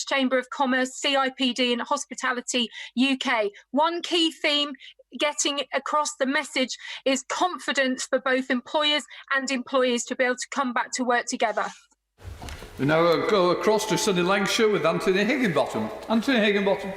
Chamber of Commerce, CIPD and Hospitality UK. One key theme getting across the message is confidence for both employers and employees to be able to come back to work together. We now go across to sunny Lancashire with Anthony Higginbottom. Anthony Higginbottom.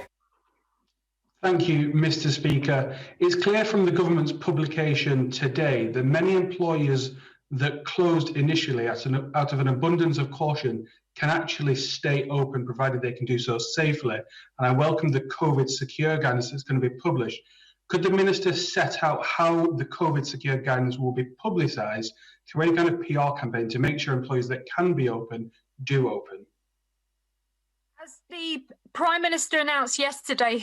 Thank you, Mr. Speaker. It's clear from the government's publication today that many employers that closed initially out of an abundance of caution can actually stay open, provided they can do so safely. And I welcome the COVID secure guidance that's going to be published. Could the Minister set out how the COVID secure guidance will be publicised through any kind of PR campaign to make sure employees that can be open do open? As the Prime Minister announced yesterday,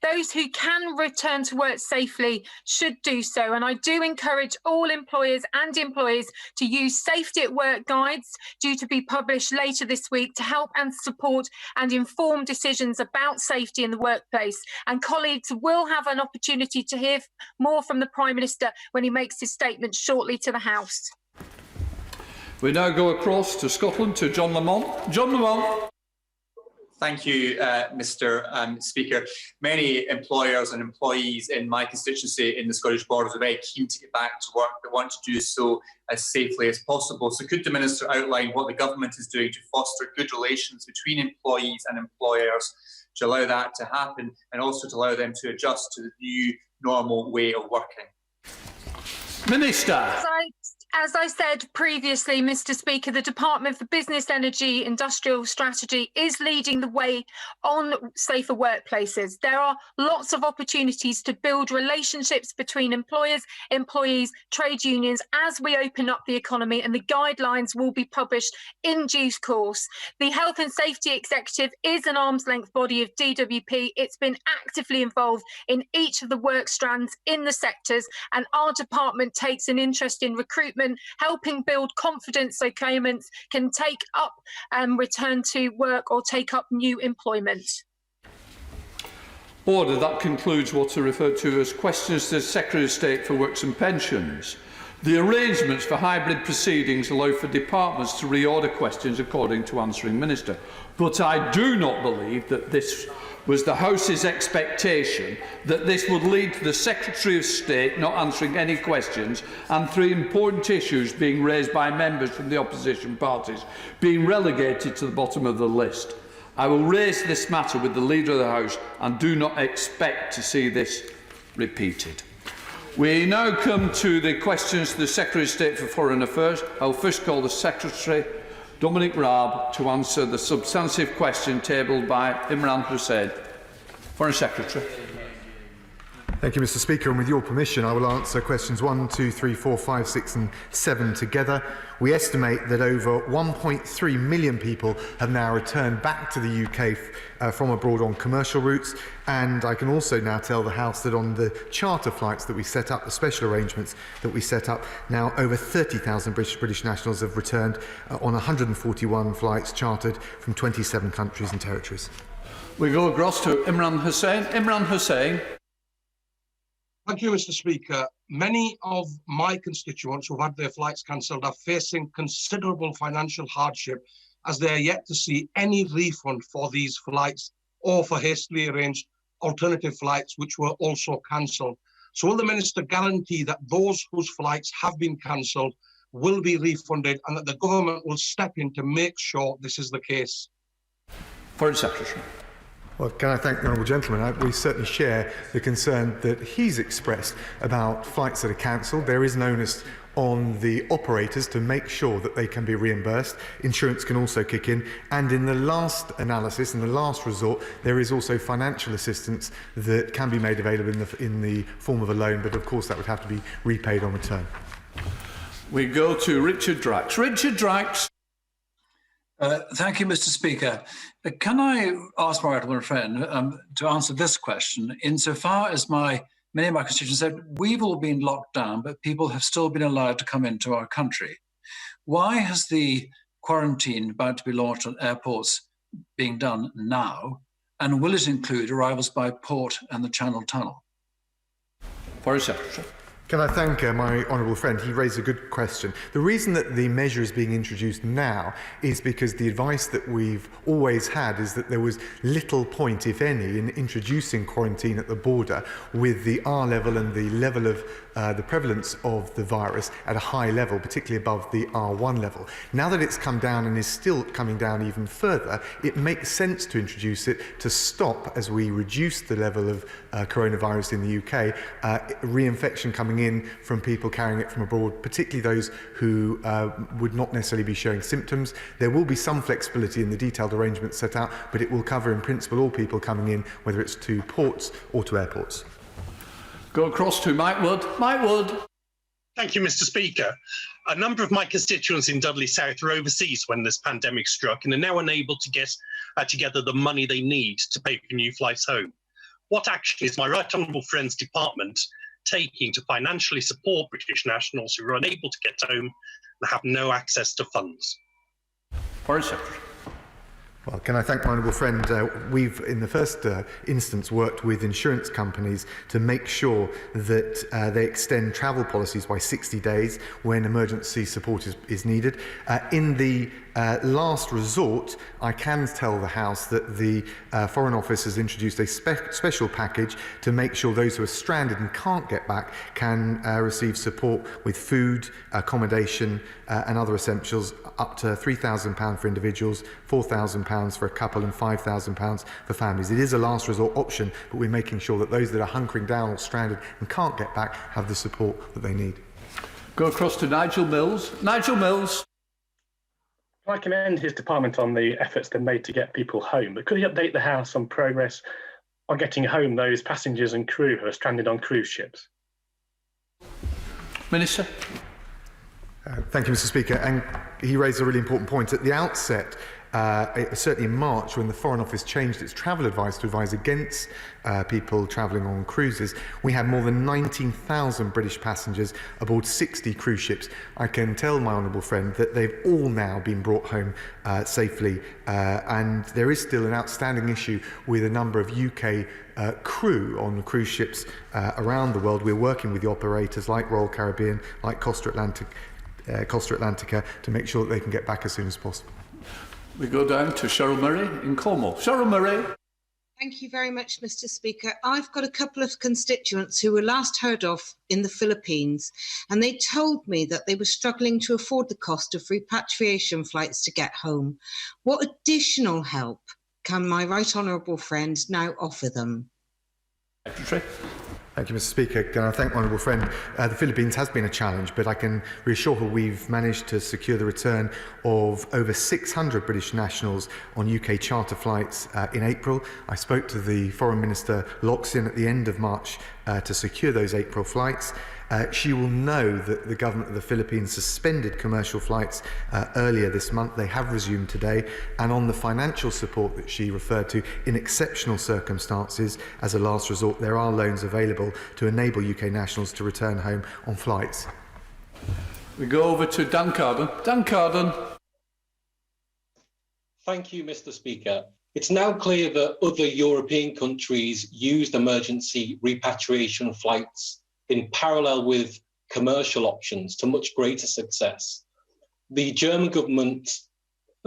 those who can return to work safely should do so. And I do encourage all employers and employees to use safety at work guides due to be published later this week to help and support and inform decisions about safety in the workplace. And colleagues will have an opportunity to hear more from the Prime Minister when he makes his statement shortly to the House. We now go across to Scotland to John Lamont. John Lamont. Thank you, Mr. Speaker. Many employers and employees in my constituency in the Scottish Borders are very keen to get back to work. They want to do so as safely as possible. So could the Minister outline what the government is doing to foster good relations between employees and employers to allow that to happen and also to allow them to adjust to the new normal way of working? Minister. As I said previously, Mr. Speaker, the Department for Business, Energy, Industrial Strategy is leading the way on safer workplaces. There are lots of opportunities to build relationships between employers, employees, trade unions as we open up the economy, and the guidelines will be published in due course. The Health and Safety Executive is an arm's length body of DWP. It's been actively involved in each of the work strands in the sectors, and our department takes an interest in recruitment, helping build confidence so claimants can take up and return to work or take up new employment. Order. That concludes what are referred to as questions to the Secretary of State for Works and Pensions. The arrangements for hybrid proceedings allow for departments to reorder questions according to answering Minister. But I do not believe that this was the House's expectation, that this would lead to the Secretary of State not answering any questions and three important issues being raised by members from the opposition parties being relegated to the bottom of the list. I will raise this matter with the Leader of the House and do not expect to see this repeated. We now come to the questions to the Secretary of State for Foreign Affairs. I will first call the Secretary, Dominic Raab, to answer the substantive question tabled by Imran Hussain. Foreign Secretary. Thank you, Mr. Speaker. And with your permission, I will answer questions 1, 2, 3, 4, 5, 6 and 7 together. We estimate that over 1.3 million people have now returned back to the UK from abroad on commercial routes. And I can also now tell the House that on the charter flights that we set up, the special arrangements that we set up, now over 30,000 British nationals have returned on 141 flights chartered from 27 countries and territories. We go across to Imran Hussain. Imran Hussain. Thank you, Mr. Speaker. Many of my constituents who have had their flights cancelled are facing considerable financial hardship as they are yet to see any refund for these flights or for hastily arranged alternative flights which were also cancelled. So will the Minister guarantee that those whose flights have been cancelled will be refunded and that the government will step in to make sure this is the case? Foreign Secretary. Well, can I thank the honourable gentleman? We certainly share the concern that he's expressed about flights that are cancelled. There is an onus on the operators to make sure that they can be reimbursed. Insurance can also kick in. And in the last analysis, in the last resort, there is also financial assistance that can be made available in the form of a loan, but of course that would have to be repaid on return. We go to Richard Drax. Richard Drax. Thank you, Mr. Speaker. Can I ask my honourable friend to answer this question? Insofar as many of my constituents said, we've all been locked down, but people have still been allowed to come into our country. Why has the quarantine about to be launched on airports being done now? And will it include arrivals by port and the Channel Tunnel? Foreign Secretary. Can I thank my honourable friend? He raised a good question. The reason that the measure is being introduced now is because the advice that we've always had is that there was little point, if any, in introducing quarantine at the border with the R level and the level of the prevalence of the virus at a high level, particularly above the R1 level. Now that it's come down and is still coming down even further, it makes sense to introduce it to stop, as we reduce the level of coronavirus in the UK, reinfection coming in from people carrying it from abroad, particularly those who would not necessarily be showing symptoms. There will be some flexibility in the detailed arrangements set out, but it will cover in principle all people coming in, whether it's to ports or to airports. Go across to Mike Wood. Mike Wood. Thank you, Mr. Speaker. A number of my constituents in Dudley South were overseas when this pandemic struck and are now unable to get together the money they need to pay for new flights home. What action is my right honourable friend's department taking to financially support British nationals who are unable to get home and have no access to funds? Foreign Secretary. Well, can I thank my honourable friend? We've, in the first instance, worked with insurance companies to make sure that they extend travel policies by 60 days when emergency support is needed. In the last resort, I can tell the House that the Foreign Office has introduced a special package to make sure those who are stranded and can't get back can receive support with food, accommodation and other essentials, up to £3,000 for individuals, £4,000 for a couple and £5,000 for families. It is a last resort option, but we're making sure that those that are hunkering down or stranded and can't get back have the support that they need. Go across to Nigel Mills. Nigel Mills. I commend his department on the efforts they've made to get people home, but could he update the House on progress on getting home those passengers and crew who are stranded on cruise ships? Minister. Thank you, Mr. Speaker. And he raised a really important point. At the outset, certainly in March, when the Foreign Office changed its travel advice to advise against people travelling on cruises, we had more than 19,000 British passengers aboard 60 cruise ships. I can tell my honourable friend that they've all now been brought home safely, and there is still an outstanding issue with a number of UK crew on cruise ships around the world. We're working with the operators like Royal Caribbean, like Costa Atlantica, to make sure that they can get back as soon as possible. We go down to Cheryl Murray in Cornwall. Cheryl Murray. Thank you very much, Mr. Speaker. I've got a couple of constituents who were last heard of in the Philippines, and they told me that they were struggling to afford the cost of repatriation flights to get home. What additional help can my right honourable friend now offer them? Secretary. Thank you, Mr. Speaker. Can I thank my honourable friend? The Philippines has been a challenge, but I can reassure her we've managed to secure the return of over 600 British nationals on UK charter flights in April. I spoke to the Foreign Minister Locsin at the end of March to secure those April flights. She will know that the government of the Philippines suspended commercial flights earlier this month. They have resumed today. And on the financial support that she referred to, in exceptional circumstances, as a last resort, there are loans available to enable UK nationals to return home on flights. We go over to Dan Carden. Dan Carden. Thank you, Mr. Speaker. It's now clear that other European countries used emergency repatriation flights in parallel with commercial options to much greater success. The German government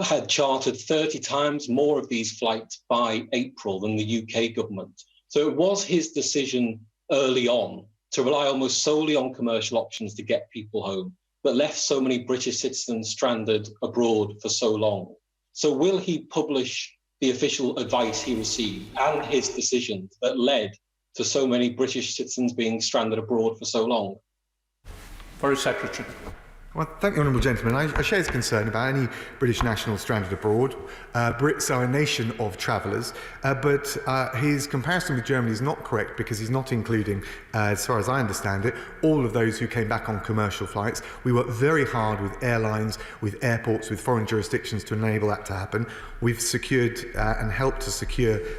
had chartered 30 times more of these flights by April than the UK government. So it was his decision early on to rely almost solely on commercial options to get people home, but left so many British citizens stranded abroad for so long. So will he publish the official advice he received and his decisions that led to so many British citizens being stranded abroad for so long? Foreign Secretary. Well, thank you, honourable gentleman. I share his concern about any British nationals stranded abroad. Brits are a nation of travellers, but his comparison with Germany is not correct because he's not including, as far as I understand it, all of those who came back on commercial flights. We work very hard with airlines, with airports, with foreign jurisdictions to enable that to happen. We've secured and helped to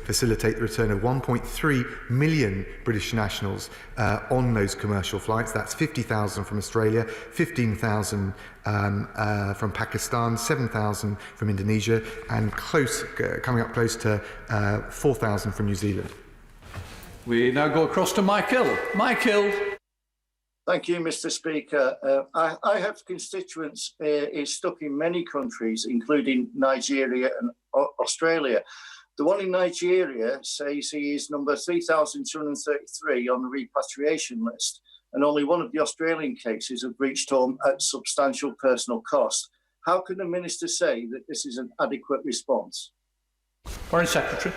facilitate the return of 1.3 million British nationals on those commercial flights. That's 50,000 from Australia, 15,000 from Pakistan, 7,000 from Indonesia, and coming up close to 4,000 from New Zealand. We now go across to Mike Hill. Mike Hill. Thank you, Mr. Speaker. I have constituents stuck in many countries, including Nigeria and Australia. The one in Nigeria says he is number 3,233 on the repatriation list, and only one of the Australian cases have reached home at substantial personal cost. How can the Minister say that this is an adequate response? Foreign Secretary.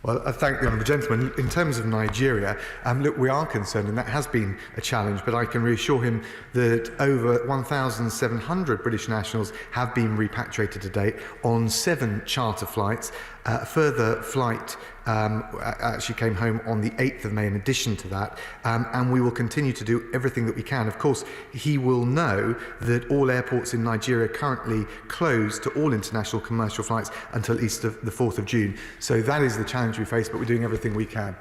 Well, I thank the honourable gentleman. In terms of Nigeria, look, we are concerned, and that has been a challenge, but I can reassure him that over 1,700 British nationals have been repatriated to date on 7 charter flights. A further flight actually came home on the 8th of May in addition to that, and we will continue to do everything that we can. Of course, he will know that all airports in Nigeria are currently closed to all international commercial flights until at least the 4th of June. So that is the challenge we face, but we're doing everything we can.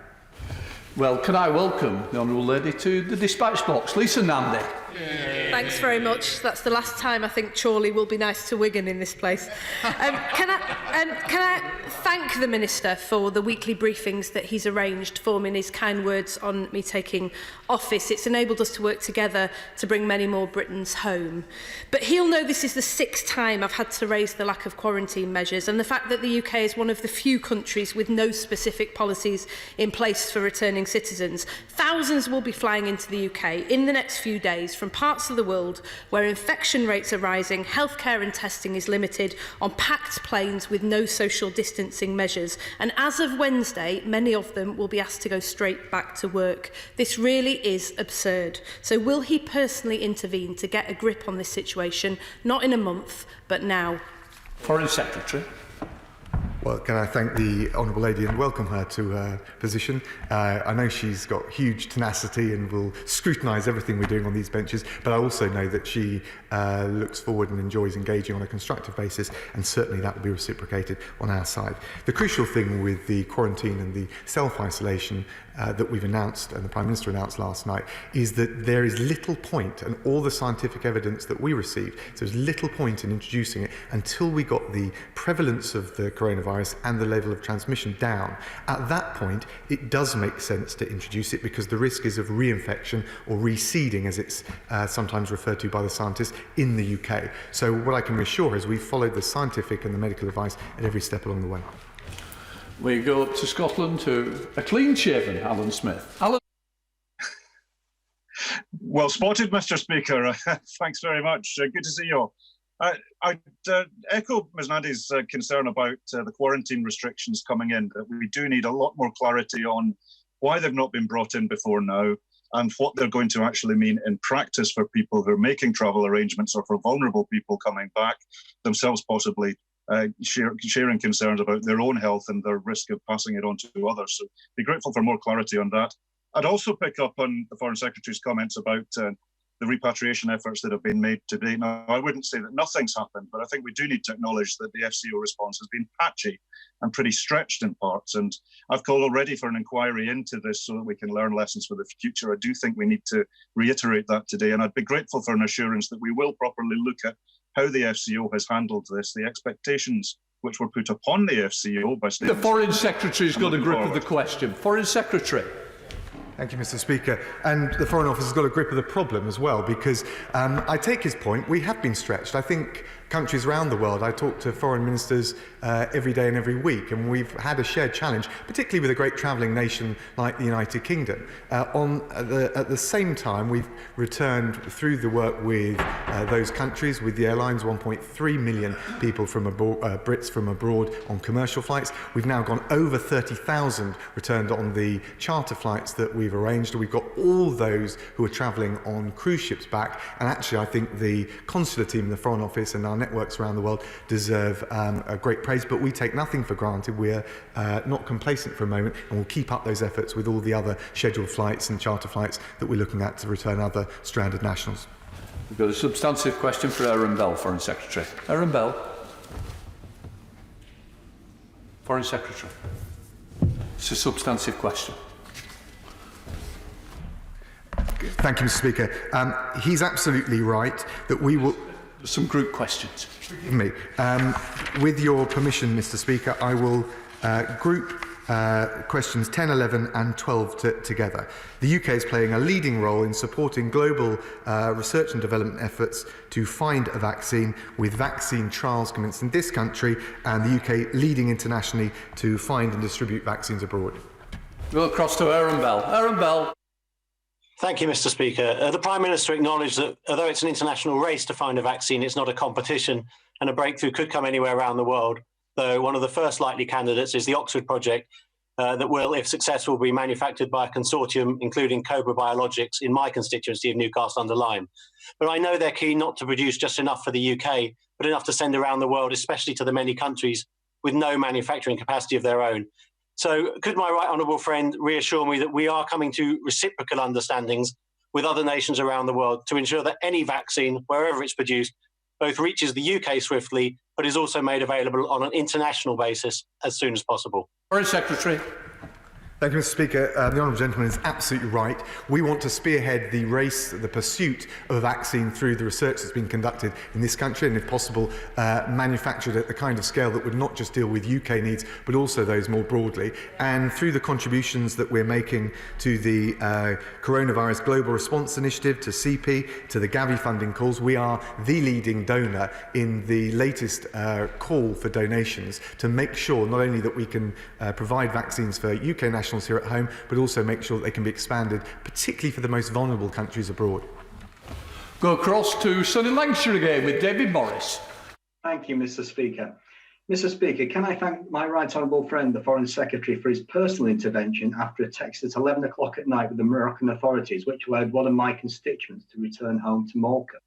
Well, can I welcome the Honourable Lady to the dispatch box? Lisa Nandy. Thanks very much. That's the last time I think Chorley will be nice to Wigan in this place. Can I thank the Minister for the weekly briefings that he's arranged for me and his kind words on me taking office. It's enabled us to work together to bring many more Britons home. But he'll know this is the 6th time I've had to raise the lack of quarantine measures and the fact that the UK is one of the few countries with no specific policies in place for returning citizens. Thousands will be flying into the UK in the next few days from parts of the world where infection rates are rising, healthcare and testing is limited, on packed planes with no social distancing measures. And as of Wednesday, many of them will be asked to go straight back to work. This really is absurd. So will he personally intervene to get a grip on this situation, not in a month, but now? Foreign Secretary. Well, can I thank the Honourable Lady and welcome her to her position. I know she's got huge tenacity and will scrutinise everything we're doing on these benches, but I also know that she looks forward and enjoys engaging on a constructive basis, and certainly that will be reciprocated on our side. The crucial thing with the quarantine and the self-isolation that we've announced and the Prime Minister announced last night is that there is little point, and all the scientific evidence that we received, so there's little point in introducing it until we got the prevalence of the coronavirus and the level of transmission down. At that point, it does make sense to introduce it because the risk is of reinfection or reseeding, as it's sometimes referred to by the scientists in the UK. So what I can reassure is we've followed the scientific and the medical advice at every step along the way. We go up to Scotland to a clean-shaven Alan Smith. Alan. Well spotted, Mr. Speaker. Thanks very much. Good to see you all. I'd echo Ms Nandy's concern about the quarantine restrictions coming in, that we do need a lot more clarity on why they've not been brought in before now and what they're going to actually mean in practice for people who are making travel arrangements or for vulnerable people coming back, themselves possibly sharing concerns about their own health and their risk of passing it on to others. So be grateful for more clarity on that. I'd also pick up on the Foreign Secretary's comments about the repatriation efforts that have been made to date. Now, I wouldn't say that nothing's happened, but I think we do need to acknowledge that the FCO response has been patchy and pretty stretched in parts. And I've called already for an inquiry into this so that we can learn lessons for the future. I do think we need to reiterate that today. And I'd be grateful for an assurance that we will properly look at how the FCO has handled this, the expectations which were put upon the FCO by the Foreign Secretary's got a grip of the question. Foreign Secretary. Thank you, Mr. Speaker. And the Foreign Office has got a grip of the problem as well, because I take his point. We have been stretched. I think countries around the world, I talk to foreign ministers every day and every week, and we've had a shared challenge, particularly with a great travelling nation like the United Kingdom. At the same time, we've returned through the work with those countries, with the airlines, 1.3 million people from abroad, Brits from abroad on commercial flights. We've now gone over 30,000 returned on the charter flights that we've arranged. We've got all those who are travelling on cruise ships back. And actually, I think the consular team, the Foreign Office and our networks around the world deserve a great praise, but we take nothing for granted. We're not complacent for a moment, and we'll keep up those efforts with all the other scheduled flights and charter flights that we're looking at to return other stranded nationals. We've got a substantive question for Aaron Bell, Foreign Secretary. Aaron Bell. Foreign Secretary. It's a substantive question. Thank you, Mr. Speaker. He's absolutely right that we will... Some group questions. Forgive me. With your permission, Mr. Speaker, I will group questions 10, 11 and 12 together. The UK is playing a leading role in supporting global research and development efforts to find a vaccine, with vaccine trials commenced in this country and the UK leading internationally to find and distribute vaccines abroad. We'll cross to Aaron Bell. Aaron Bell. Thank you, Mr. Speaker. The Prime Minister acknowledged that although it's an international race to find a vaccine, it's not a competition, and a breakthrough could come anywhere around the world, though one of the first likely candidates is the Oxford project that will, if successful, be manufactured by a consortium including Cobra Biologics in my constituency of Newcastle-under-Lyme. But I know they're keen not to produce just enough for the UK, but enough to send around the world, especially to the many countries with no manufacturing capacity of their own. So could my right honourable friend reassure me that we are coming to reciprocal understandings with other nations around the world to ensure that any vaccine, wherever it's produced, both reaches the UK swiftly, but is also made available on an international basis as soon as possible? Foreign Secretary. Thank you, Mr. Speaker. The honourable gentleman is absolutely right. We want to spearhead the race, the pursuit of a vaccine through the research that's been conducted in this country and, if possible, manufactured at the kind of scale that would not just deal with UK needs, but also those more broadly. And through the contributions that we're making to the Coronavirus Global Response Initiative, to CP, to the Gavi funding calls, we are the leading donor in the latest call for donations to make sure not only that we can provide vaccines for UK nationals here at home, but also make sure that they can be expanded, particularly for the most vulnerable countries abroad. Go across to sunny Lancashire again with David Morris. Thank you, Mr. Speaker. Mr. Speaker, can I thank my right honourable friend, the Foreign Secretary, for his personal intervention after a text at 11 o'clock at night with the Moroccan authorities, which allowed one of my constituents to return home to Malta.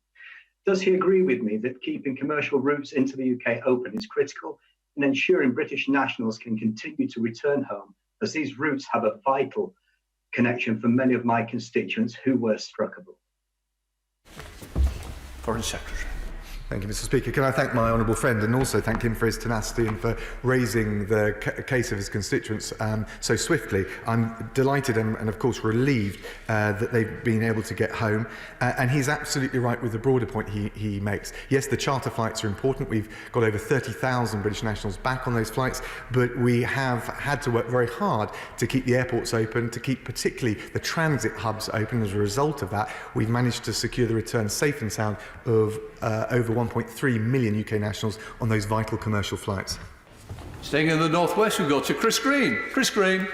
Does he agree with me that keeping commercial routes into the UK open is critical in ensuring British nationals can continue to return home, as these routes have a vital connection for many of my constituents who were struckable? Foreign Secretary. Thank you, Mr. Speaker. Can I thank my honourable friend and also thank him for his tenacity and for raising the case of his constituents so swiftly. I'm delighted and of course relieved that they've been able to get home. And he's absolutely right with the broader point he makes. Yes, the charter flights are important. We've got over 30,000 British nationals back on those flights, but we have had to work very hard to keep the airports open, to keep particularly the transit hubs open. As a result of that, we've managed to secure the return safe and sound of over 1.3 million UK nationals on those vital commercial flights. Staying in the northwest, we go to Chris Green. Chris Green.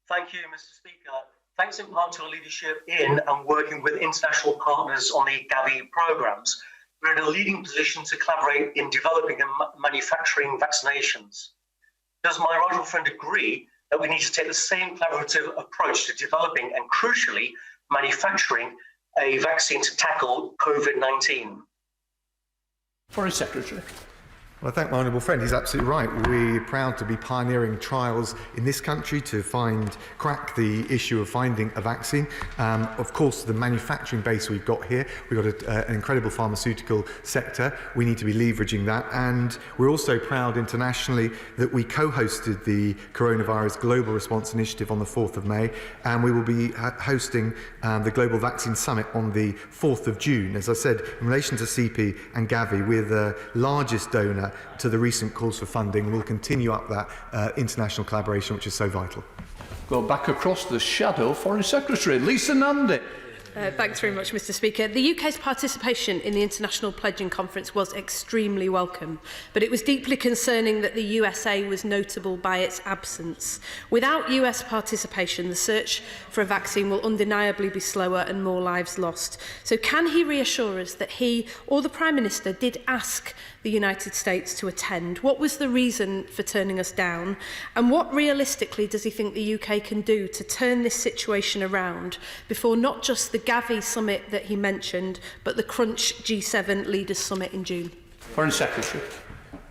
Thank you, Mr. Speaker. Thanks in part to our leadership in and working with international partners on the Gavi programmes. We're in a leading position to collaborate in developing and manufacturing vaccinations. Does my right honourable friend agree that we need to take the same collaborative approach to developing and, crucially, manufacturing a vaccine to tackle COVID-19? Foreign Secretary. Well, I thank my honourable friend. He's absolutely right. We're proud to be pioneering trials in this country to crack the issue of finding a vaccine. Of course, the manufacturing base we've got here, we've got an incredible pharmaceutical sector. We need to be leveraging that. And we're also proud internationally that we co-hosted the Coronavirus Global Response Initiative on the 4th of May. And we will be hosting the Global Vaccine Summit on the 4th of June. As I said, in relation to CP and Gavi, we're the largest donor to the recent calls for funding. We'll continue up that international collaboration, which is so vital. Go back across the shadow, Foreign Secretary, Lisa Nandy. Thanks very much, Mr. Speaker. The UK's participation in the International Pledging Conference was extremely welcome, but it was deeply concerning that the USA was notable by its absence. Without US participation, the search for a vaccine will undeniably be slower and more lives lost. So can he reassure us that he or the Prime Minister did ask the United States to attend? What was the reason for turning us down? And what realistically does he think the UK can do to turn this situation around before not just the Gavi summit that he mentioned, but the Crunch G7 Leaders Summit in June? Foreign Secretary.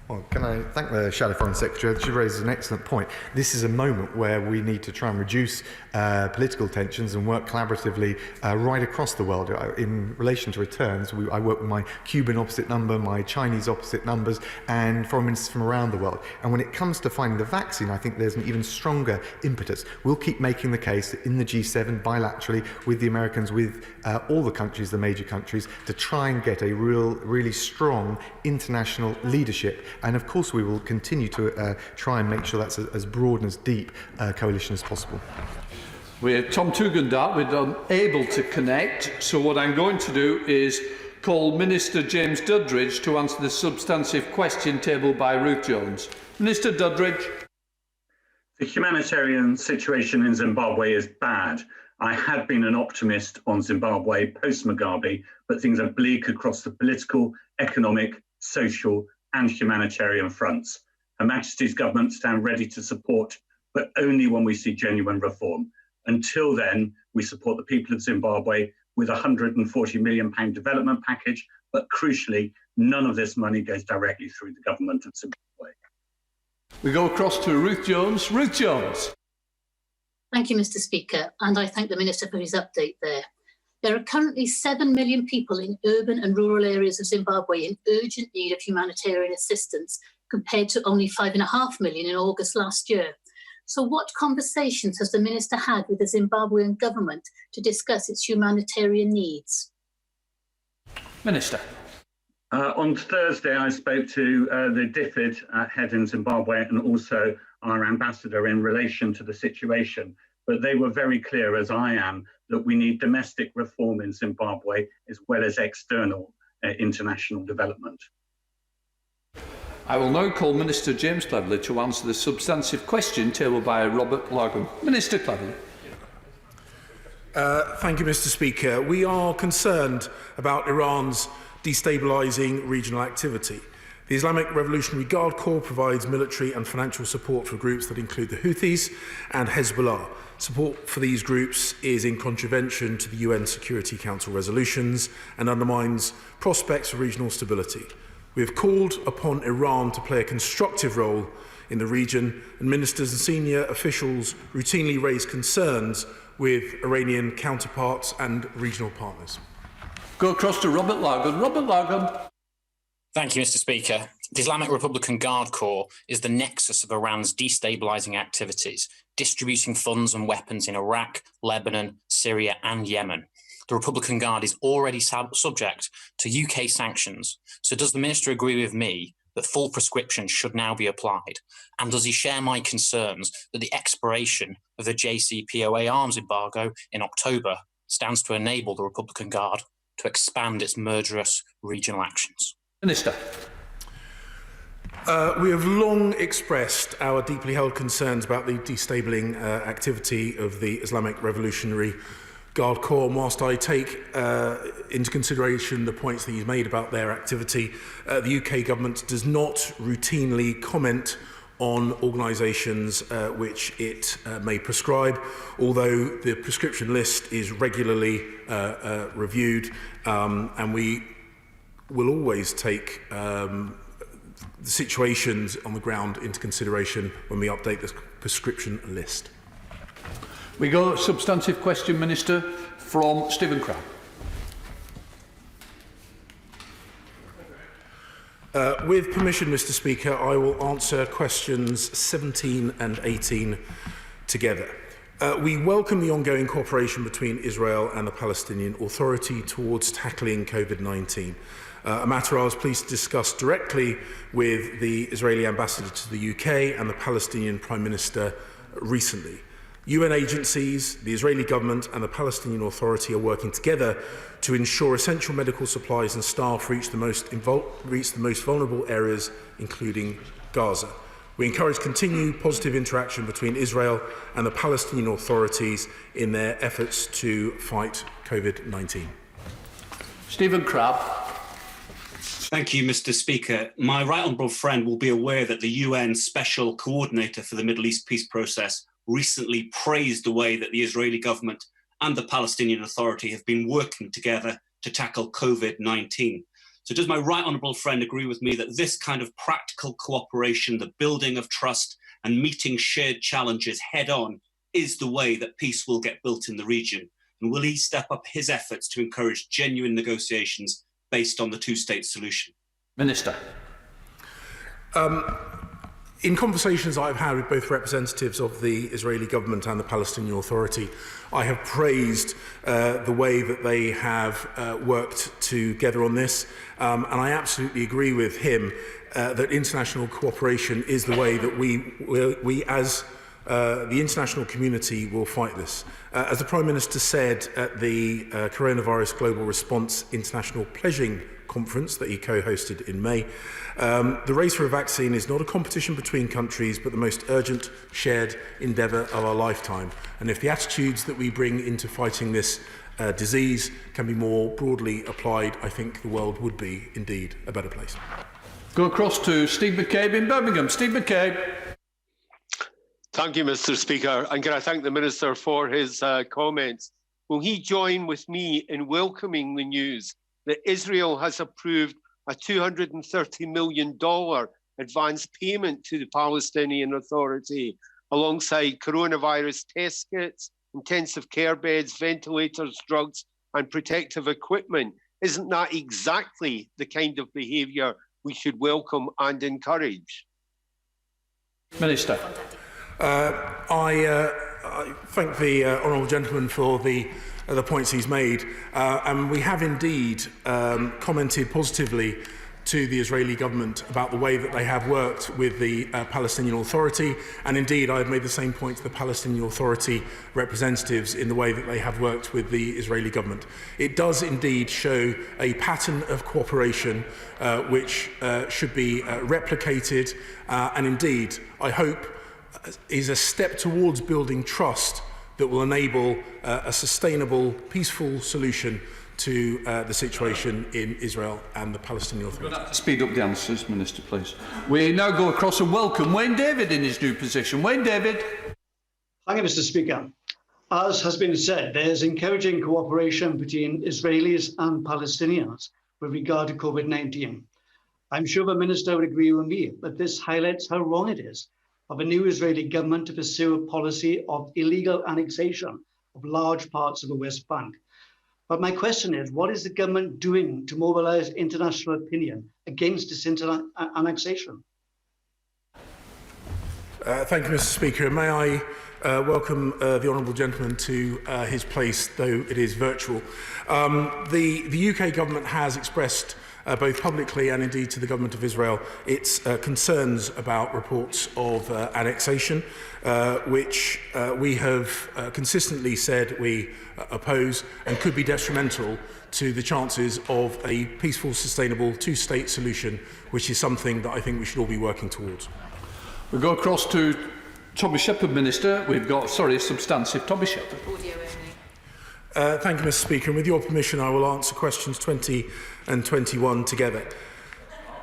Well, can I thank the Shadow Foreign Secretary? She raises an excellent point. This is a moment where we need to try and reduce political tensions and work collaboratively right across the world. In relation to returns, I work with my Cuban opposite number, my Chinese opposite numbers, and foreign ministers from around the world. And when it comes to finding the vaccine, I think there's an even stronger impetus. We'll keep making the case in the G7 bilaterally with the Americans, with all the countries, the major countries, to try and get a really strong international leadership And of course, we will continue to try and make sure that's as broad and as deep a coalition as possible. We're Tom Tugendhat, we're unable to connect, so what I'm going to do is call Minister James Duddridge to answer the substantive question tabled by Ruth Jones. Minister Duddridge. The humanitarian situation in Zimbabwe is bad. I had been an optimist on Zimbabwe post-Mugabe, but things are bleak across the political, economic, social and humanitarian fronts. Her Majesty's government stand ready to support, but only when we see genuine reform. Until then, we support the people of Zimbabwe with a £140 million development package, but crucially, none of this money goes directly through the government of Zimbabwe. We go across to Ruth Jones. Ruth Jones. Thank you, Mr. Speaker, and I thank the Minister for his update there. There are currently 7 million people in urban and rural areas of Zimbabwe in urgent need of humanitarian assistance, compared to only 5.5 million in August last year. So what conversations has the Minister had with the Zimbabwean government to discuss its humanitarian needs? Minister. On Thursday, I spoke to the DFID head in Zimbabwe and also our ambassador in relation to the situation. But they were very clear, as I am, that we need domestic reform in Zimbabwe as well as external international development. I will now call Minister James Cleverly to answer the substantive question tabled by Robert Largham. Minister Cleverly. Thank you, Mr. Speaker. We are concerned about Iran's destabilising regional activity. The Islamic Revolutionary Guard Corps provides military and financial support for groups that include the Houthis and Hezbollah. Support for these groups is in contravention to the UN Security Council resolutions and undermines prospects for regional stability. We have called upon Iran to play a constructive role in the region, and ministers and senior officials routinely raise concerns with Iranian counterparts and regional partners. Go across to Robert Largham. Robert Largham. Thank you, Mr. Speaker. The Islamic Republican Guard Corps is the nexus of Iran's destabilising activities, distributing funds and weapons in Iraq, Lebanon, Syria and Yemen. The Republican Guard is already subject to UK sanctions. So does the Minister agree with me that full prescription should now be applied? And does he share my concerns that the expiration of the JCPOA arms embargo in October stands to enable the Republican Guard to expand its murderous regional actions? Minister. We have long expressed our deeply held concerns about the destabilising activity of the Islamic Revolutionary Guard Corps, and whilst I take into consideration the points that you've made about their activity, the UK government does not routinely comment on organisations which it may prescribe, although the prescription list is regularly reviewed, and we will always take the situations on the ground into consideration when we update the prescription list. We go substantive question, Minister, from Stephen Crabb. With permission, Mr. Speaker, I will answer questions 17 and 18 together. We welcome the ongoing cooperation between Israel and the Palestinian Authority towards tackling COVID-19, a matter I was pleased to discuss directly with the Israeli ambassador to the UK and the Palestinian Prime Minister recently. UN agencies, the Israeli government and the Palestinian Authority are working together to ensure essential medical supplies and staff reach the most vulnerable areas, including Gaza. We encourage continued positive interaction between Israel and the Palestinian authorities in their efforts to fight COVID-19. Stephen Crabb. Thank you, Mr. Speaker. My right honourable friend will be aware that the UN Special Coordinator for the Middle East peace process recently praised the way that the Israeli government and the Palestinian Authority have been working together to tackle COVID-19. So does my right honourable friend agree with me that this kind of practical cooperation, the building of trust and meeting shared challenges head on is the way that peace will get built in the region? And will he step up his efforts to encourage genuine negotiations based on the two-state solution? Minister. In conversations I've had with both representatives of the Israeli government and the Palestinian Authority, I have praised the way that they have worked together on this, and I absolutely agree with him that international cooperation is the way that we as the international community will fight this. As the Prime Minister said at the Coronavirus Global Response International Pledging Conference that he co-hosted in May, the race for a vaccine is not a competition between countries, but the most urgent shared endeavour of our lifetime. And if the attitudes that we bring into fighting this disease can be more broadly applied, I think the world would be indeed a better place. Go across to Steve McCabe in Birmingham. Steve McCabe. Thank you, Mr. Speaker. And can I thank the Minister for his comments? Will he join with me in welcoming the news that Israel has approved a $230 million advance payment to the Palestinian Authority, alongside coronavirus test kits, intensive care beds, ventilators, drugs, and protective equipment? Isn't that exactly the kind of behaviour we should welcome and encourage? Minister. I thank the honourable gentleman for the points he's made, and we have indeed commented positively to the Israeli government about the way that they have worked with the Palestinian Authority, and indeed I have made the same point to the Palestinian Authority representatives in the way that they have worked with the Israeli government. It does indeed show a pattern of cooperation which should be replicated, and indeed I hope is a step towards building trust that will enable a sustainable, peaceful solution to the situation in Israel and the Palestinian Authority. We're going to have to speed up the answers, Minister, please. We now go across and welcome Wayne David in his new position. Wayne David. Thank you, Mr. Speaker. As has been said, there's encouraging cooperation between Israelis and Palestinians with regard to COVID-19. I'm sure the Minister would agree with me, but this highlights how wrong it is of a new Israeli government to pursue a policy of illegal annexation of large parts of the West Bank. But my question is, what is the government doing to mobilise international opinion against this annexation? Thank you, Mr. Speaker. May I welcome the honourable gentleman to his place, though it is virtual. The UK government has expressed both publicly and indeed to the government of Israel its concerns about reports of annexation, which we have consistently said we oppose and could be detrimental to the chances of a peaceful, sustainable two-state solution, which is something that I think we should all be working towards. We'll go across to Tommy Shepherd, Minister. We've got, substantive Tommy Shepherd. Thank you, Mr. Speaker. And with your permission, I will answer questions 20 and 21 together.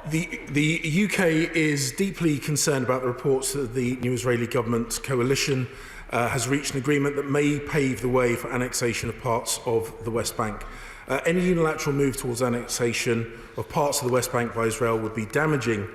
The UK is deeply concerned about the reports that the new Israeli government coalition has reached an agreement that may pave the way for annexation of parts of the West Bank. Any unilateral move towards annexation of parts of the West Bank by Israel would be damaging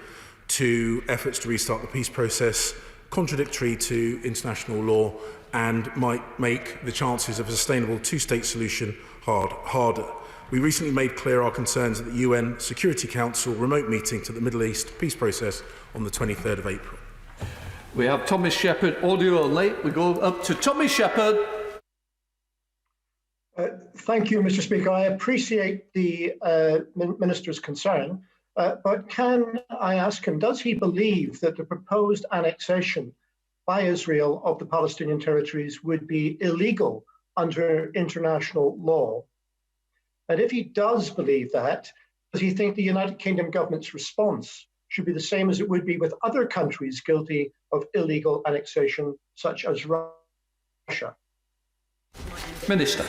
to efforts to restart the peace process, contradictory to international law, and might make the chances of a sustainable two-state solution harder. We recently made clear our concerns at the UN Security Council remote meeting to the Middle East peace process on the 23rd of April. We have Tommy Shepherd, audio only. We go up to Tommy Shepherd. Thank you, Mr. Speaker. I appreciate the Minister's concern, but can I ask him, does he believe that the proposed annexation by Israel of the Palestinian territories would be illegal under international law? And if he does believe that, does he think the United Kingdom government's response should be the same as it would be with other countries guilty of illegal annexation, such as Russia? Minister.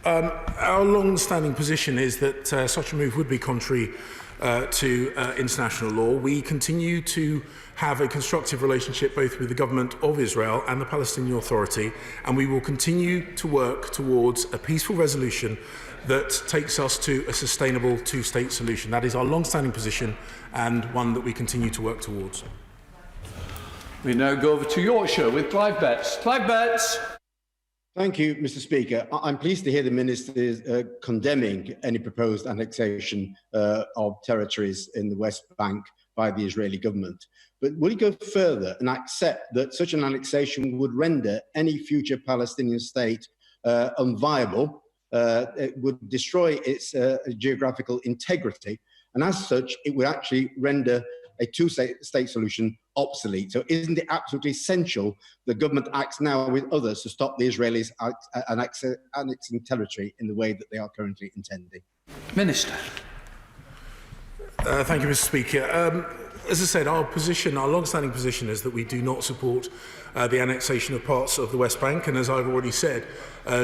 Our long-standing position is that such a move would be contrary to international law. We continue to have a constructive relationship both with the government of Israel and the Palestinian Authority, and we will continue to work towards a peaceful resolution that takes us to a sustainable two-state solution. That is our long-standing position and one that we continue to work towards. We now go over to Yorkshire with Clive Betts. Clive Betts. Thank you, Mr. Speaker. I'm pleased to hear the Minister is condemning any proposed annexation of territories in the West Bank by the Israeli government. But will he go further and accept that such an annexation would render any future Palestinian state unviable, it would destroy its geographical integrity, and as such, it would actually render a two-state solution obsolete? So isn't it absolutely essential the government acts now with others to stop the Israelis annexing territory in the way that they are currently intending? Minister. Thank you, Mr. Speaker. As I said, our long-standing position is that we do not support the annexation of parts of the West Bank, and as I've already said,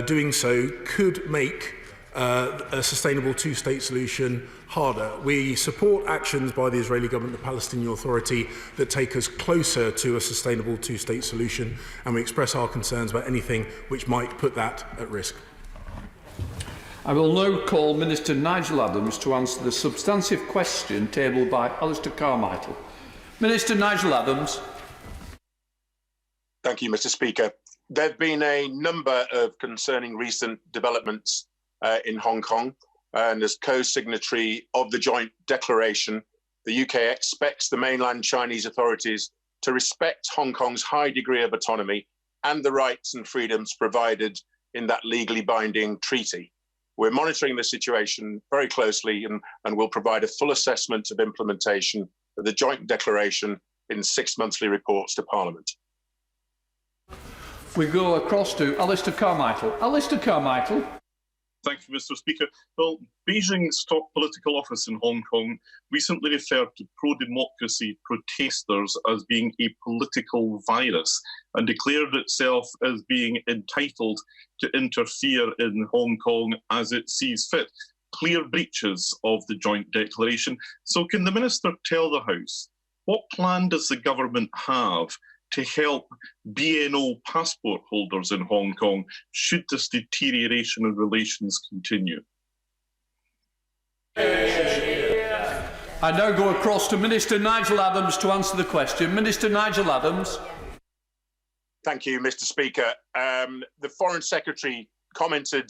doing so could make a sustainable two-state solution harder. We support actions by the Israeli government, the Palestinian Authority, that take us closer to a sustainable two-state solution, and we express our concerns about anything which might put that at risk. I will now call Minister Nigel Adams to answer the substantive question tabled by Alistair Carmichael. Minister Nigel Adams. Thank you, Mr. Speaker. There have been a number of concerning recent developments in Hong Kong, and as co-signatory of the joint declaration, the UK expects the mainland Chinese authorities to respect Hong Kong's high degree of autonomy and the rights and freedoms provided in that legally binding treaty. We're monitoring the situation very closely and will provide a full assessment of implementation of the joint declaration in 6 monthly reports to Parliament. We go across to Alistair Carmichael. Alistair Carmichael. Thank you, Mr. Speaker. Well, Beijing's top political office in Hong Kong recently referred to pro-democracy protesters as being a political virus and declared itself as being entitled to interfere in Hong Kong as it sees fit. Clear breaches of the joint declaration. So can the Minister tell the House, what plan does the government have to help BNO passport holders in Hong Kong should this deterioration of relations continue? I now go across to Minister Nigel Adams to answer the question. Minister Nigel Adams. Thank you, Mr. Speaker. The Foreign Secretary commented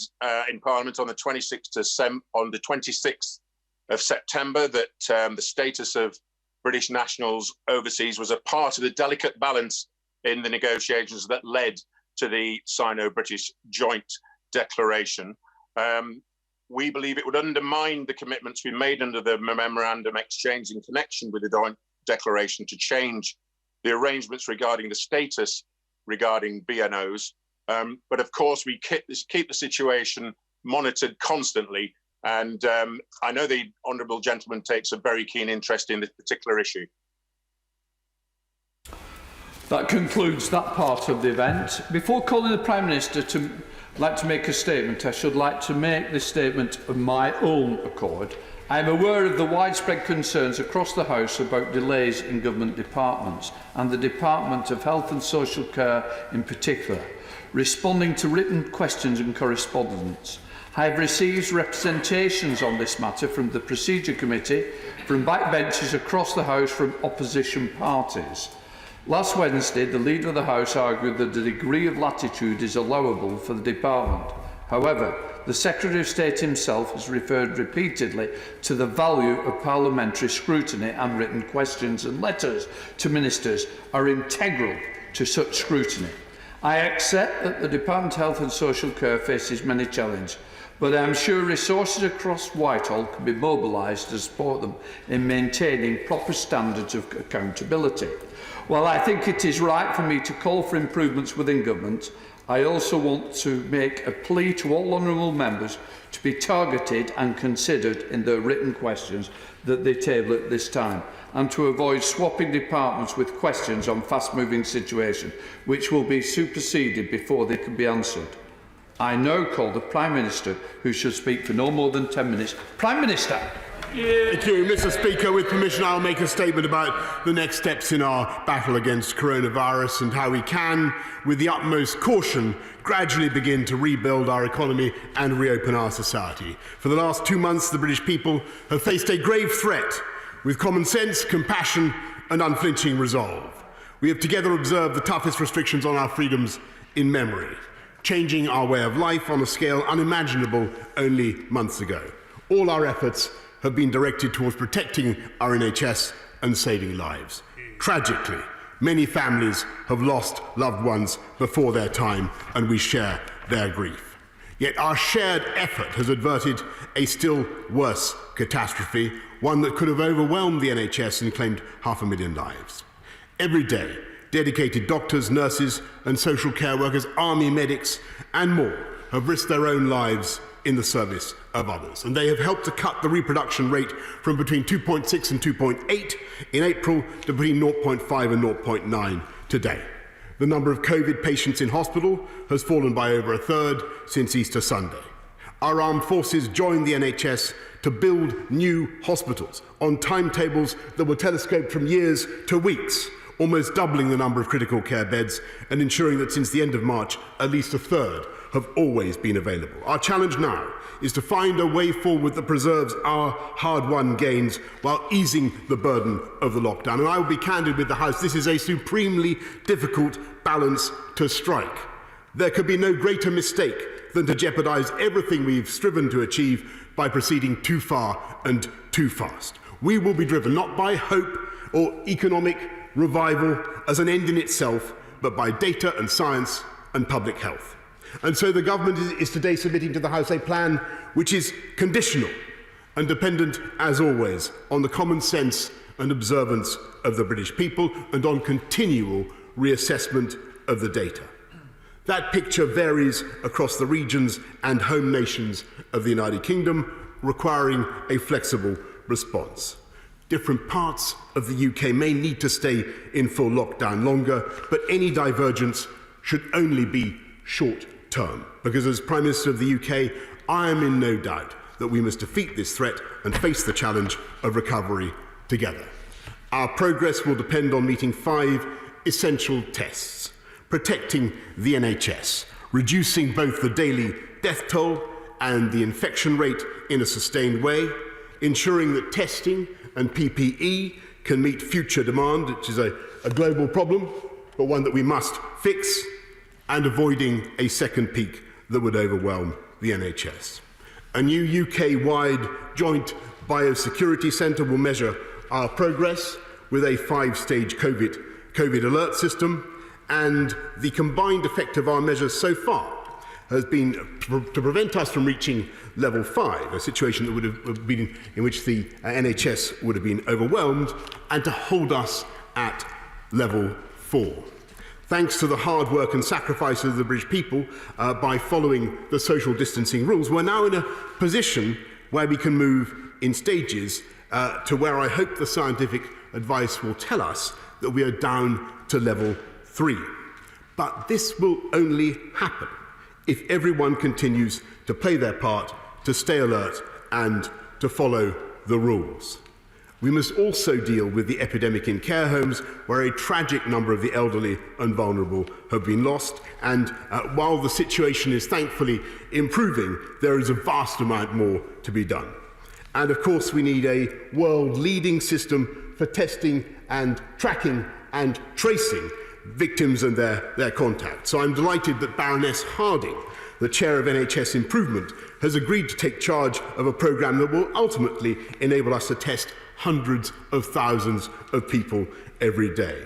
in Parliament on the 26th of September that the status of British nationals overseas was a part of the delicate balance in the negotiations that led to the Sino-British joint declaration. We believe it would undermine the commitments we made under the memorandum exchange in connection with the joint declaration to change the arrangements regarding the status regarding BNOs. But of course, we keep the situation monitored constantly. And I know the Honourable Gentleman takes a very keen interest in this particular issue. That concludes that part of the event. Before calling the Prime Minister to make a statement, I should like to make this statement of my own accord. I am aware of the widespread concerns across the House about delays in government departments, and the Department of Health and Social Care in particular, responding to written questions and correspondence. I have received representations on this matter from the Procedure Committee, from backbenchers across the House, from opposition parties. Last Wednesday, the Leader of the House argued that the degree of latitude is allowable for the Department. However, the Secretary of State himself has referred repeatedly to the value of parliamentary scrutiny, and written questions and letters to ministers are integral to such scrutiny. I accept that the Department of Health and Social Care faces many challenges, but I am sure resources across Whitehall can be mobilised to support them in maintaining proper standards of accountability. While I think it is right for me to call for improvements within government, I also want to make a plea to all honourable members to be targeted and considered in their written questions that they table at this time, and to avoid swapping departments with questions on fast-moving situations, which will be superseded before they can be answered. I now call the Prime Minister, who should speak for no more than 10 minutes. Prime Minister. Thank you, Mr. Speaker. With permission, I'll make a statement about the next steps in our battle against coronavirus and how we can, with the utmost caution, gradually begin to rebuild our economy and reopen our society. For the last 2 months, the British people have faced a grave threat with common sense, compassion and unflinching resolve. We have together observed the toughest restrictions on our freedoms in memory, changing our way of life on a scale unimaginable only months ago. All our efforts have been directed towards protecting our NHS and saving lives. Tragically, many families have lost loved ones before their time, and we share their grief. Yet our shared effort has averted a still worse catastrophe, one that could have overwhelmed the NHS and claimed 500,000 lives. Every day, dedicated doctors, nurses and social care workers, army medics and more have risked their own lives in the service of others. And they have helped to cut the reproduction rate from between 2.6 and 2.8 in April to between 0.5 and 0.9 today. The number of COVID patients in hospital has fallen by over a third since Easter Sunday. Our armed forces joined the NHS to build new hospitals on timetables that were telescoped from years to weeks, almost doubling the number of critical care beds and ensuring that since the end of March, at least a third have always been available. Our challenge now is to find a way forward that preserves our hard-won gains while easing the burden of the lockdown. And I will be candid with the House, this is a supremely difficult balance to strike. There could be no greater mistake than to jeopardise everything we've striven to achieve by proceeding too far and too fast. We will be driven not by hope or economic revival as an end in itself, but by data and science and public health. And so the government is today submitting to the House a plan which is conditional and dependent, as always, on the common sense and observance of the British people and on continual reassessment of the data. That picture varies across the regions and home nations of the United Kingdom, requiring a flexible response. Different parts of the UK may need to stay in full lockdown longer, but any divergence should only be short-term, because as Prime Minister of the UK, I am in no doubt that we must defeat this threat and face the challenge of recovery together. Our progress will depend on meeting 5 essential tests: protecting the NHS, reducing both the daily death toll and the infection rate in a sustained way, ensuring that testing and PPE can meet future demand, which is a global problem, but one that we must fix, and avoiding a second peak that would overwhelm the NHS. A new UK-wide joint biosecurity centre will measure our progress with a 5-stage COVID alert system, and the combined effect of our measures so far has been to prevent us from reaching level 5, a situation that would have been in which the NHS would have been overwhelmed, and to hold us at level 4. Thanks to the hard work and sacrifice of the British people by following the social distancing rules, we're now in a position where we can move in stages to where I hope the scientific advice will tell us that we are down to level 3. But this will only happen if everyone continues to play their part, to stay alert and to follow the rules. We must also deal with the epidemic in care homes, where a tragic number of the elderly and vulnerable have been lost. And while the situation is thankfully improving, there is a vast amount more to be done. And of course, we need a world-leading system for testing and tracking and tracing victims and their contacts. So I'm delighted that Baroness Harding, the chair of NHS Improvement, has agreed to take charge of a programme that will ultimately enable us to test hundreds of thousands of people every day.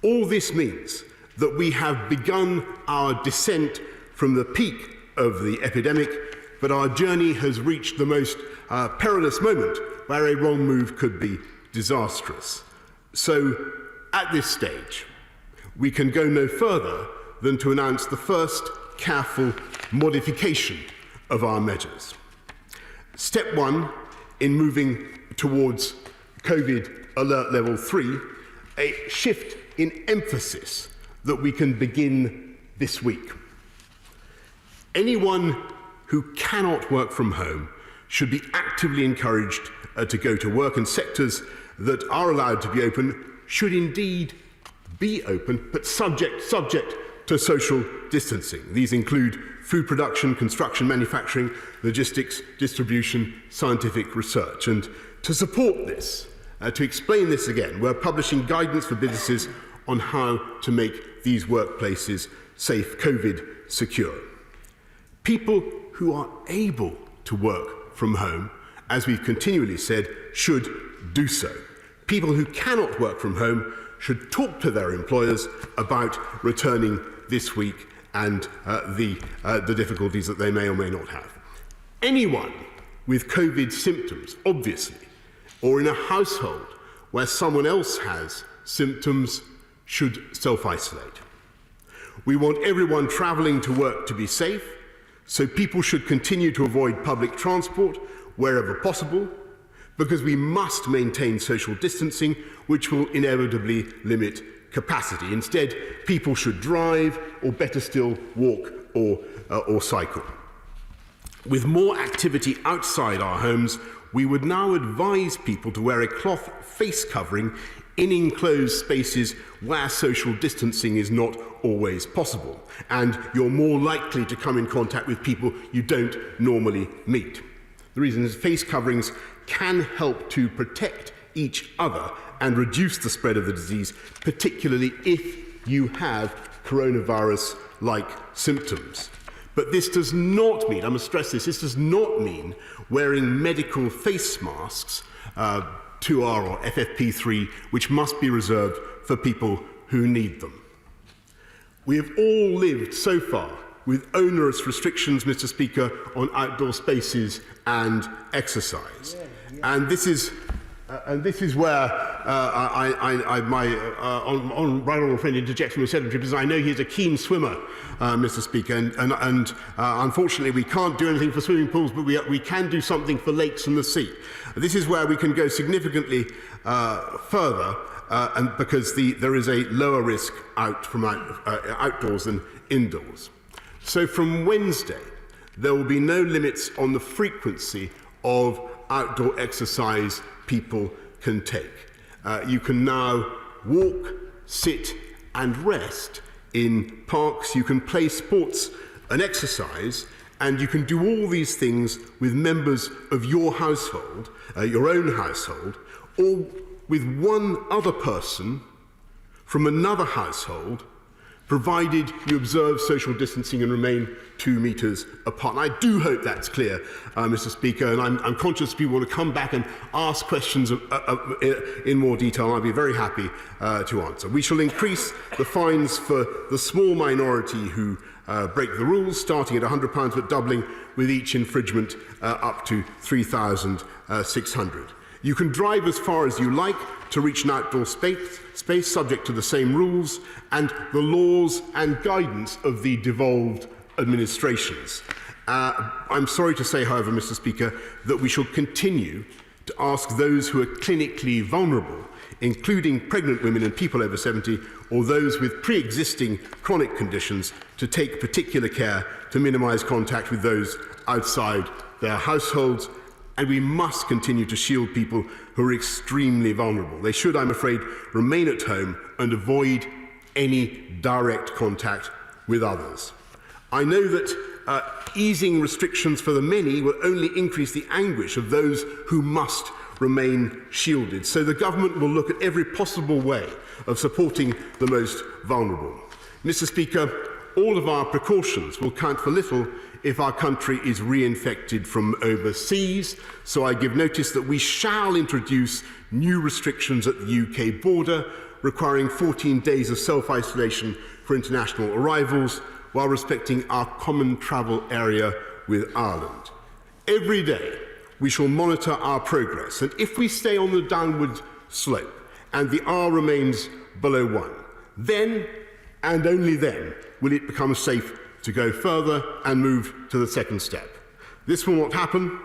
All this means that we have begun our descent from the peak of the epidemic, but our journey has reached the most perilous moment where a wrong move could be disastrous. So at this stage, we can go no further than to announce the first careful modification of our measures. Step 1 in moving towards COVID alert level 3, a shift in emphasis that we can begin this week. Anyone who cannot work from home should be actively encouraged to go to work, and sectors that are allowed to be open should indeed be open, but subject to social distancing. These include food production, construction, manufacturing, logistics, distribution, scientific research. And to support this, to explain this again, we're publishing guidance for businesses on how to make these workplaces safe, COVID secure. People who are able to work from home, as we've continually said, should do so. People who cannot work from home should talk to their employers about returning this week and the difficulties that they may or may not have. Anyone with COVID symptoms, obviously, or in a household where someone else has symptoms should self-isolate. We want everyone travelling to work to be safe, so people should continue to avoid public transport wherever possible, because we must maintain social distancing, which will inevitably limit capacity. Instead, people should drive, or better still, walk or cycle. With more activity outside our homes, we would now advise people to wear a cloth face covering in enclosed spaces where social distancing is not always possible, and you're more likely to come in contact with people you don't normally meet. The reason is face coverings can help to protect each other and reduce the spread of the disease, particularly if you have coronavirus-like symptoms. But this does not mean, I must stress this does not mean wearing medical face masks, 2R or FFP3, which must be reserved for people who need them. We have all lived so far with onerous restrictions, Mr. Speaker, on outdoor spaces and exercise. And this is where my honourable friend interjects from the Secretary, because I know he's a keen swimmer, Mr. Speaker, and unfortunately we can't do anything for swimming pools, but we can do something for lakes and the sea. This is where we can go significantly further, and because there is a lower risk outdoors than indoors. So from Wednesday, there will be no limits on the frequency of outdoor exercise people can take. You can now walk, sit and rest in parks. You can play sports and exercise, and you can do all these things with members of your household, your own household, or with one other person from another household, provided you observe social distancing and remain 2 metres apart. And I do hope that's clear, Mr. Speaker, and I'm conscious people want to come back and ask questions in more detail, and I'll be very happy to answer. We shall increase the fines for the small minority who break the rules, starting at £100 but doubling with each infringement up to £3,600. You can drive as far as you like to reach an outdoor space subject to the same rules and the laws and guidance of the devolved administrations. I'm sorry to say, however, Mr. Speaker, that we shall continue to ask those who are clinically vulnerable, including pregnant women and people over 70, or those with pre-existing chronic conditions, to take particular care to minimise contact with those outside their households. And we must continue to shield people who are extremely vulnerable. They should, I'm afraid, remain at home and avoid any direct contact with others. I know that easing restrictions for the many will only increase the anguish of those who must remain shielded. So the government will look at every possible way of supporting the most vulnerable. Mr. Speaker, all of our precautions will count for little if our country is reinfected from overseas. So I give notice that we shall introduce new restrictions at the UK border, requiring 14 days of self-isolation for international arrivals, while respecting our common travel area with Ireland. Every day, we shall monitor our progress, and if we stay on the downward slope and the R remains below 1, then and only then will it become safe to go further and move to the second step. This will not happen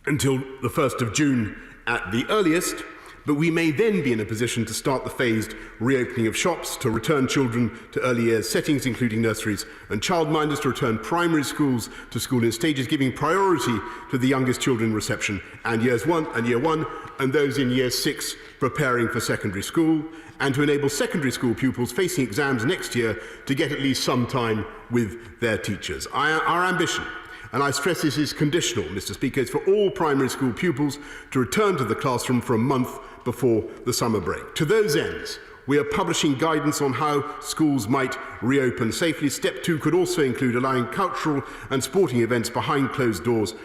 until the 1st of June at the earliest, but we may then be in a position to start the phased reopening of shops, to return children to early years settings, including nurseries and childminders, to return primary schools to school in stages, giving priority to the youngest children in reception and year 1, and those in year 6 preparing for secondary school, and to enable secondary school pupils facing exams next year to get at least some time with their teachers. Our ambition, and I stress this is conditional, Mr. Speaker, is for all primary school pupils to return to the classroom for a month before the summer break. To those ends, we are publishing guidance on how schools might reopen safely. Step 2 could also include allowing cultural and sporting events behind closed doors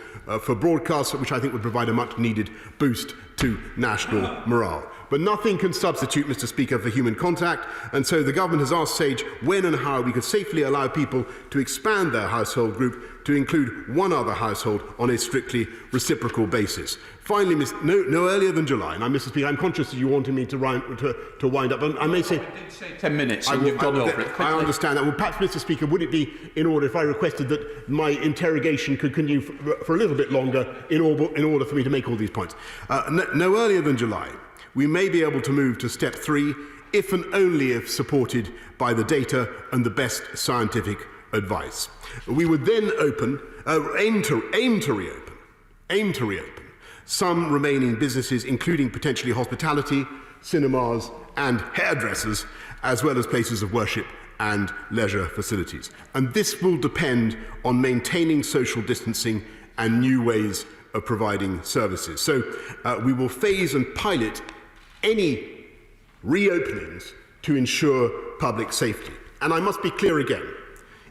for broadcasts, which I think would provide a much needed boost to national morale. But nothing can substitute, Mr. Speaker, for human contact, and so the government has asked Sage when and how we could safely allow people to expand their household group to include one other household on a strictly reciprocal basis. Finally, no earlier than July. Now, Mr. Speaker, I'm conscious that you wanted me to wind up. I may say... I did say 10 minutes, and you've gone over it quickly. I understand that. Well, perhaps, Mr. Speaker, would it be in order if I requested that my interrogation could continue for a little bit longer in order for me to make all these points? No earlier than July, we may be able to move to step 3, if and only if supported by the data and the best scientific advice. We would then aim to reopen some remaining businesses, including potentially hospitality, cinemas and hairdressers, as well as places of worship and leisure facilities. And this will depend on maintaining social distancing and new ways of providing services. So we will phase and pilot any reopenings to ensure public safety. And I must be clear again,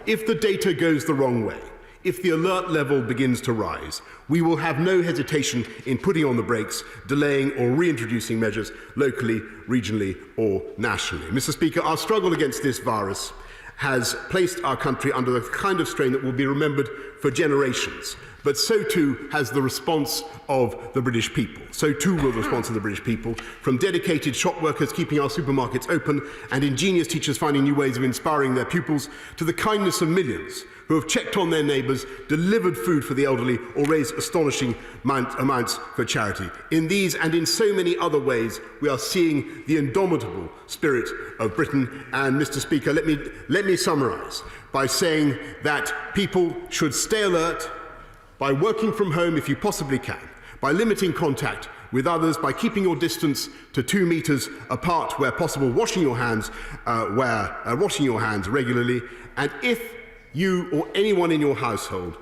if the data goes the wrong way, if the alert level begins to rise, we will have no hesitation in putting on the brakes, delaying or reintroducing measures locally, regionally or nationally. Mr. Speaker, our struggle against this virus has placed our country under the kind of strain that will be remembered for generations. But so too has the response of the British people. So too will the response of the British people, from dedicated shop workers keeping our supermarkets open and ingenious teachers finding new ways of inspiring their pupils, to the kindness of millions who have checked on their neighbours, delivered food for the elderly or raised astonishing amounts for charity. In these and in so many other ways, we are seeing the indomitable spirit of Britain. And, Mr. Speaker, let me summarise by saying that people should stay alert, by working from home if you possibly can, by limiting contact with others, by keeping your distance to 2 metres apart where possible, washing your hands regularly, and if you or anyone in your household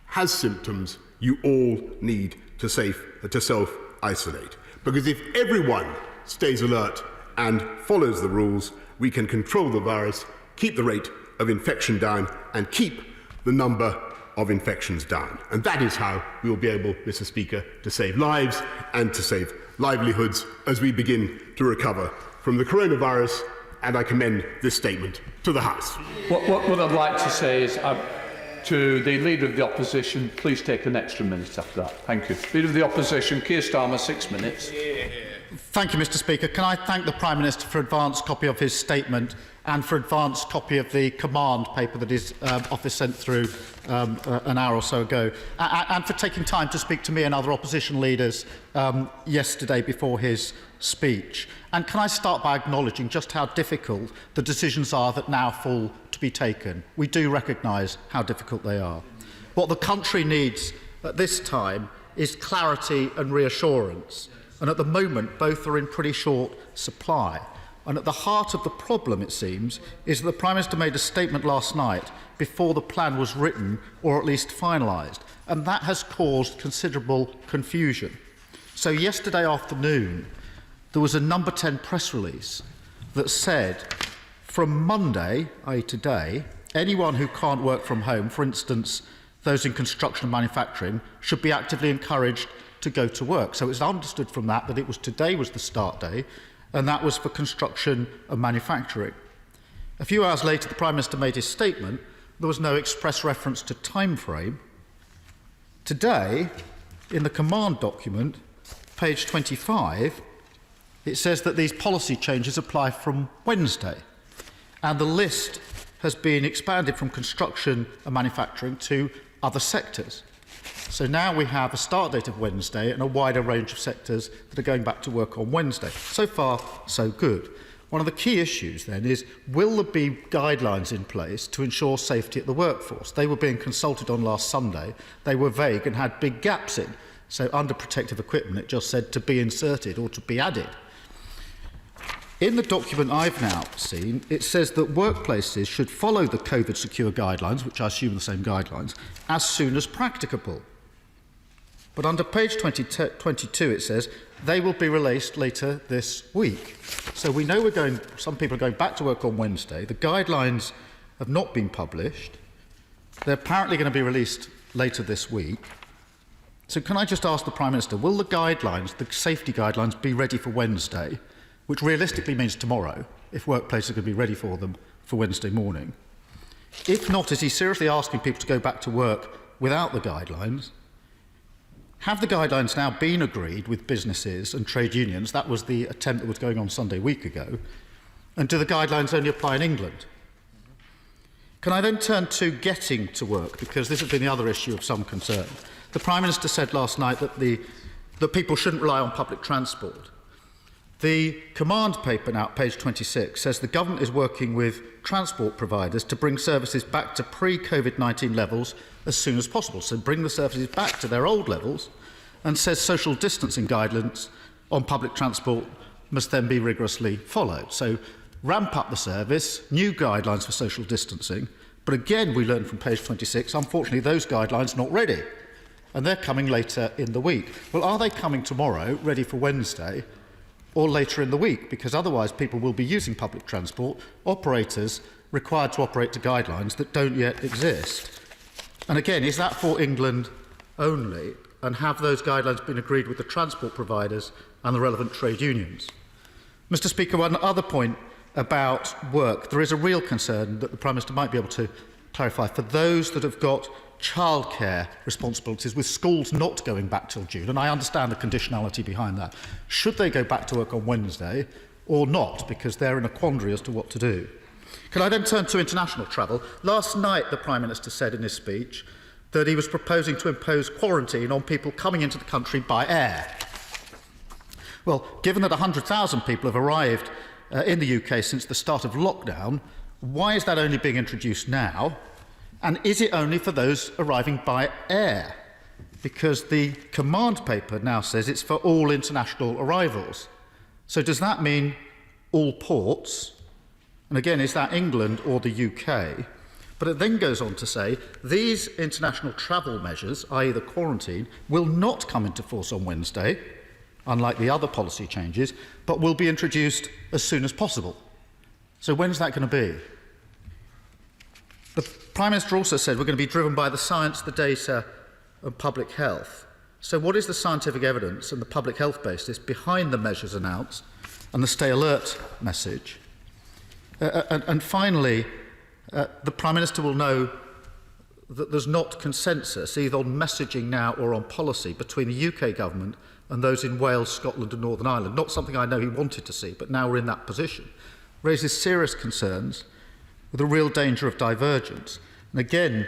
has symptoms, you all need to self-isolate. Because if everyone stays alert and follows the rules, we can control the virus, keep the rate of infection down, and keep the number of infections down. And that is how we will be able, Mr. Speaker, to save lives and to save livelihoods as we begin to recover from the coronavirus. And I commend this statement to the House. What I'd like to say is to the Leader of the Opposition, please take an extra minute after that. Thank you. Leader of the Opposition, Keir Starmer, 6 minutes. Thank you, Mr. Speaker. Can I thank the Prime Minister for advance copy of his statement and for advance copy of the command paper that his office sent through an hour or so ago, and for taking time to speak to me and other opposition leaders yesterday before his speech. And can I start by acknowledging just how difficult the decisions are that now fall to be taken? We do recognise how difficult they are. What the country needs at this time is clarity and reassurance. And at the moment, both are in pretty short supply. And at the heart of the problem, it seems, is that the Prime Minister made a statement last night before the plan was written, or at least finalised. And that has caused considerable confusion. So yesterday afternoon, there was a number 10 press release that said, from Monday, i.e. today, anyone who can't work from home, for instance, those in construction and manufacturing, should be actively encouraged to go to work. So it's understood from that it was today was the start day, and that was for construction and manufacturing. A few hours later, the Prime Minister made his statement. There was no express reference to time frame. Today, in the command document, page 25, it says that these policy changes apply from Wednesday, and the list has been expanded from construction and manufacturing to other sectors. So now we have a start date of Wednesday and a wider range of sectors that are going back to work on Wednesday. So far, so good. One of the key issues then is, will there be guidelines in place to ensure safety at the workforce? They were being consulted on last Sunday. They were vague and had big gaps in. So under protective equipment, it just said to be inserted or to be added. In the document I've now seen, it says that workplaces should follow the COVID secure guidelines, which I assume are the same guidelines, as soon as practicable. But under page 22, it says they will be released later this week. So we know some people are going back to work on Wednesday. The guidelines have not been published. They're apparently going to be released later this week. So can I just ask the Prime Minister, will the guidelines, the safety guidelines, be ready for Wednesday, which realistically means tomorrow, if workplaces are going to be ready for them for Wednesday morning? If not, is he seriously asking people to go back to work without the guidelines? Have the guidelines now been agreed with businesses and trade unions? That was the attempt that was going on Sunday a week ago. And do the guidelines only apply in England? Can I then turn to getting to work, because this has been the other issue of some concern. The Prime Minister said last night that people shouldn't rely on public transport. The command paper now, page 26, says the government is working with transport providers to bring services back to pre-COVID-19 levels as soon as possible. So bring the services back to their old levels, and says social distancing guidelines on public transport must then be rigorously followed. So ramp up the service, new guidelines for social distancing. But again, we learned from page 26, unfortunately, those guidelines not ready. And they're coming later in the week. Well, are they coming tomorrow, ready for Wednesday, or later in the week? Because otherwise people will be using public transport, operators required to operate to guidelines that don't yet exist. And again, is that for England only? And have those guidelines been agreed with the transport providers and the relevant trade unions? Mr. Speaker, one other point about work. There is a real concern that the Prime Minister might be able to clarify for those that have got childcare responsibilities, with schools not going back till June, and I understand the conditionality behind that. Should they go back to work on Wednesday or not? Because they're in a quandary as to what to do. Can I then turn to international travel? Last night, the Prime Minister said in his speech that he was proposing to impose quarantine on people coming into the country by air. Well, given that 100,000 people have arrived in the UK since the start of lockdown, why is that only being introduced now? And is it only for those arriving by air? Because the command paper now says it's for all international arrivals. So does that mean all ports? And again, is that England or the UK? But it then goes on to say these international travel measures, i.e. the quarantine, will not come into force on Wednesday, unlike the other policy changes, but will be introduced as soon as possible. So when's that going to be? The Prime Minister also said we're going to be driven by the science, the data and public health. So what is the scientific evidence and the public health basis behind the measures announced and the stay alert message? And finally, the Prime Minister will know that there's not consensus either on messaging now or on policy between the UK government and those in Wales, Scotland and Northern Ireland. Not something I know he wanted to see, but now we're in that position. Raises serious concerns with a real danger of divergence. And again,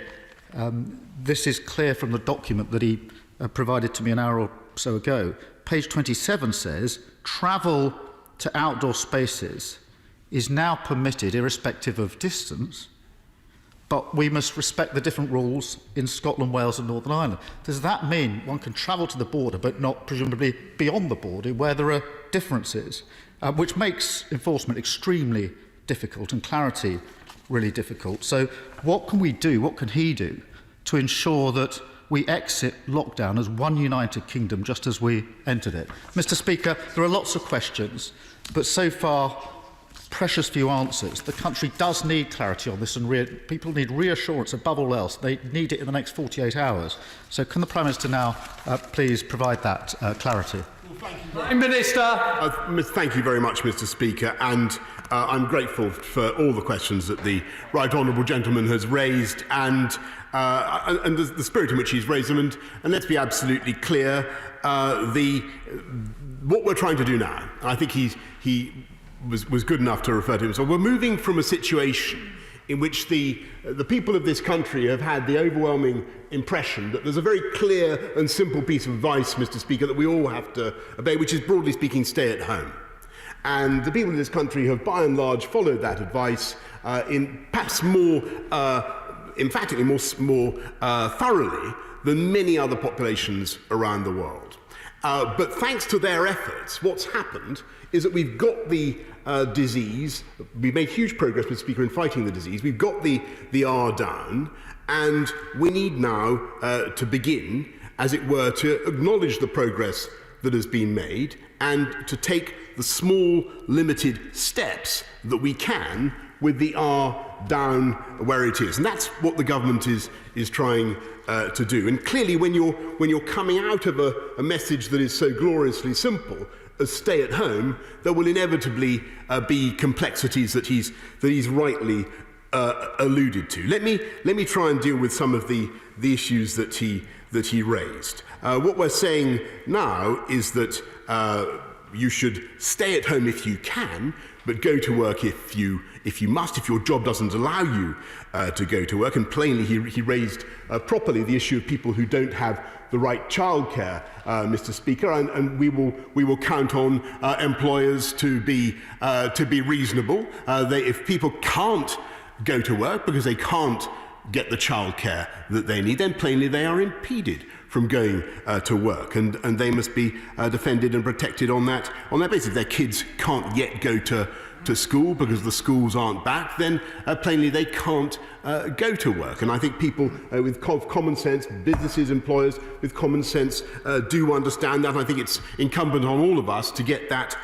this is clear from the document that he provided to me an hour or so ago. Page 27 says, travel to outdoor spaces is now permitted irrespective of distance, but we must respect the different rules in Scotland, Wales and Northern Ireland. Does that mean one can travel to the border but not presumably beyond the border where there are differences, which makes enforcement extremely difficult and clarity really difficult? So what can we do, what can he do to ensure that we exit lockdown as one united kingdom just as we entered it? Mr. Speaker, there are lots of questions, but so far precious few answers. The country does need clarity on this, and people need reassurance above all else. They need it in the next 48 hours. So can the Prime Minister now please provide that clarity? Prime Minister. Thank you very much, Mr. Speaker, and I'm grateful for all the questions that the right honourable gentleman has raised and the spirit in which he's raised them. And let's be absolutely clear, what we're trying to do now, I think he was good enough to refer to himself. We're moving from a situation in which the people of this country have had the overwhelming impression that there's a very clear and simple piece of advice, Mr. Speaker, that we all have to obey, which is, broadly speaking, stay at home. And the people of this country have, by and large, followed that advice in perhaps more emphatically, more thoroughly than many other populations around the world. But thanks to their efforts, what's happened is that we've got the disease, we've made huge progress, Mr. Speaker, in fighting the disease, we've got the R down, and we need now to begin, as it were, to acknowledge the progress that has been made and to take the small, limited steps that we can with the R down where it is. And that's what the government is trying to do. And clearly, when you're coming out of a message that is so gloriously simple as stay at home, there will inevitably be complexities that he's rightly alluded to. Let me try and deal with some of the issues that he raised. What we're saying now is that you should stay at home if you can, but go to work if you must, if your job doesn't allow you to go to work. And plainly, he raised properly the issue of people who don't have the right childcare, Mr. Speaker, and we will count on employers to be reasonable. If people can't go to work because they can't get the childcare that they need, then plainly they are impeded from going to work, and they must be defended and protected on that basis. If their kids can't yet go to school because the schools aren't back, then plainly they can't go to work. And I think people with common sense, businesses, employers with common sense, do understand that. I think it's incumbent on all of us to get that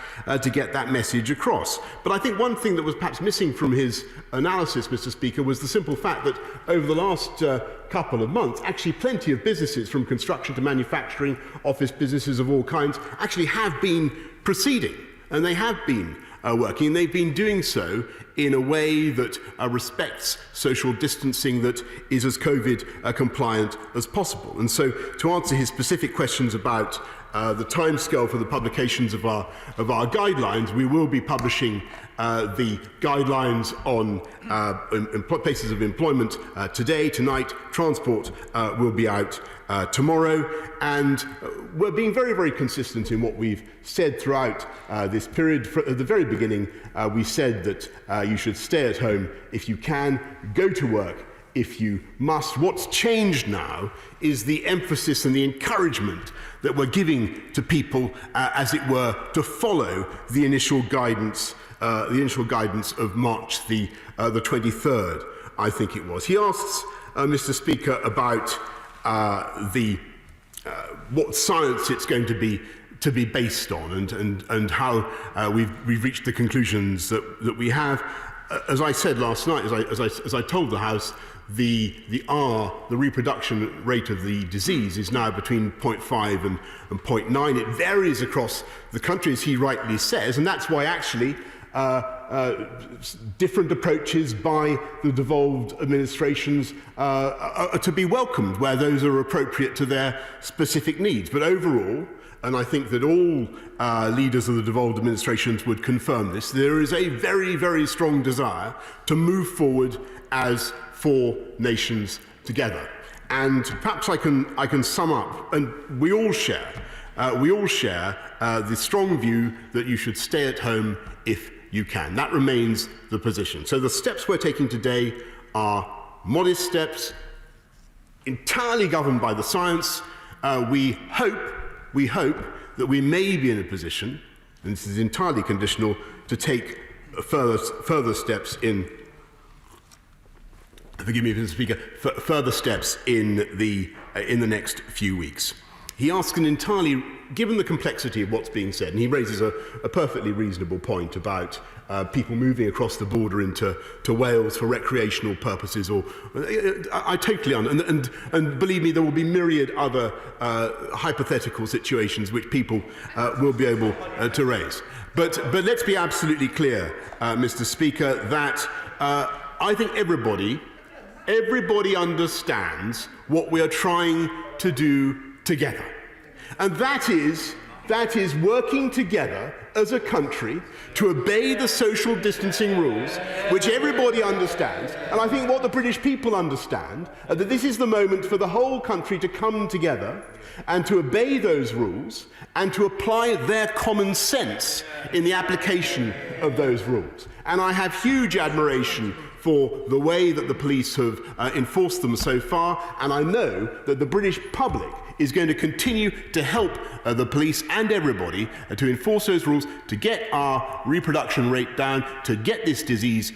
message across. But I think one thing that was perhaps missing from his analysis, Mr. Speaker, was the simple fact that over the last couple of months, actually plenty of businesses, from construction to manufacturing, office businesses of all kinds, actually have been proceeding, and they have been working. They've been doing so in a way that respects social distancing, that is as COVID compliant as possible. And so, to answer his specific questions about the timescale for the publications of our guidelines, we will be publishing the guidelines on places of employment today, tonight. Transport will be out tomorrow, and we're being very, very consistent in what we've said throughout this period. At the very beginning, we said that you should stay at home if you can, go to work if you must. What's changed now is the emphasis and the encouragement that we're giving to people, as it were, to follow the initial guidance of March the 23rd, I think it was. He asks, Mr. Speaker, about what science it's going to be based on, and how we've reached the conclusions that we have. As I said last night, as I told the House, the reproduction rate of the disease is now between 0.5 and 0.9. It varies across the country, as he rightly says, and that's why actually different approaches by the devolved administrations are to be welcomed where those are appropriate to their specific needs. But overall, and I think that all leaders of the devolved administrations would confirm this, there is a very, very strong desire to move forward as 4 nations together. And perhaps I can sum up, and we all share the strong view that you should stay at home if you can. That remains the position. So the steps we're taking today are modest steps, entirely governed by the science. We hope that we may be in a position, and this is entirely conditional, to take further steps in. Forgive me, Mr. Speaker. Further steps in the next few weeks. He asks given the complexity of what's being said, and he raises a perfectly reasonable point about people moving across the border into Wales for recreational purposes, or I totally understand, and believe me, there will be myriad other hypothetical situations which people will be able to raise. But let's be absolutely clear, Mr. Speaker, that I think everybody understands what we are trying to do together. And that is working together as a country to obey the social distancing rules, which everybody understands. And I think what the British people understand, that this is the moment for the whole country to come together and to obey those rules and to apply their common sense in the application of those rules. And I have huge admiration for the way that the police have enforced them so far, and I know that the British public is going to continue to help the police and everybody to enforce those rules, to get our reproduction rate down, to get this disease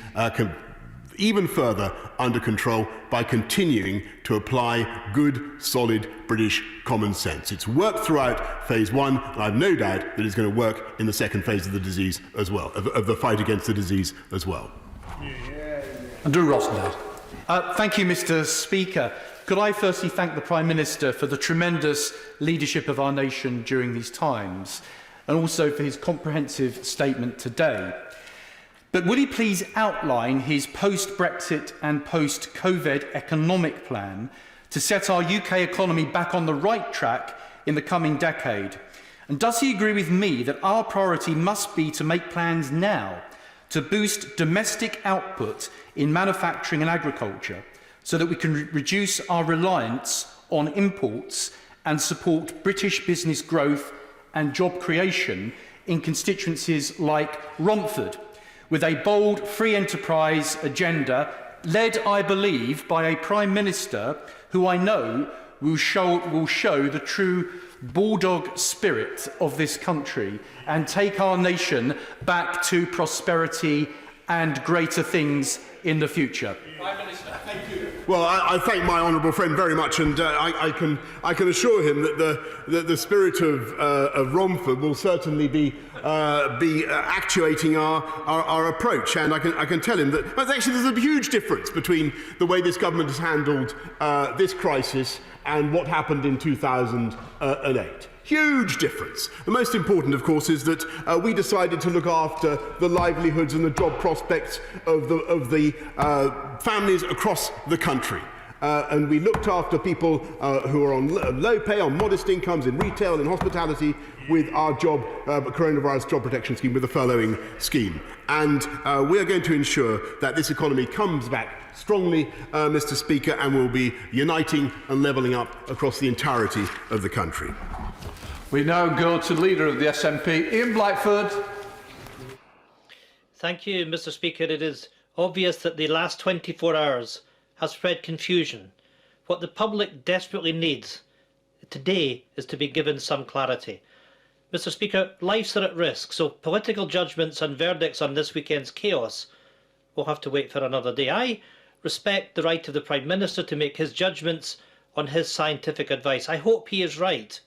even further under control by continuing to apply good, solid British common sense. It's worked throughout phase one, and I have no doubt that it's going to work in the second phase of the disease as well, of the fight against the disease as well. Andrew Rossendale. Thank you, Mr. Speaker. Could I firstly thank the Prime Minister for the tremendous leadership of our nation during these times, and also for his comprehensive statement today. But would he please outline his post-Brexit and post-COVID economic plan to set our UK economy back on the right track in the coming decade? And does he agree with me that our priority must be to make plans now to boost domestic output in manufacturing and agriculture so that we can reduce our reliance on imports and support British business growth and job creation in constituencies like Romford, with a bold free enterprise agenda led, I believe, by a Prime Minister who I know will show the true bulldog spirit of this country and take our nation back to prosperity and greater things in the future. Prime Minister, thank you. Well, I thank my honourable friend very much, and I can assure him that the spirit of Romford will certainly be actuating our approach, and I can tell him that there's a huge difference between the way this government has handled this crisis and what happened in 2008. Huge difference. The most important, of course, is that we decided to look after the livelihoods and the job prospects of the families across the country. And we looked after people who are on low pay, on modest incomes in retail and hospitality with our coronavirus job protection scheme, with the furloughing scheme. And we are going to ensure that this economy comes back strongly, Mr. Speaker, and will be uniting and levelling up across the entirety of the country. We now go to the Leader of the SNP, Ian Blackford. Thank you, Mr. Speaker. It is obvious that the last 24 hours has spread confusion. What the public desperately needs today is to be given some clarity. Mr. Speaker, lives are at risk, so political judgments and verdicts on this weekend's chaos will have to wait for another day. I respect the right of the Prime Minister to make his judgments on his scientific advice. I hope he is right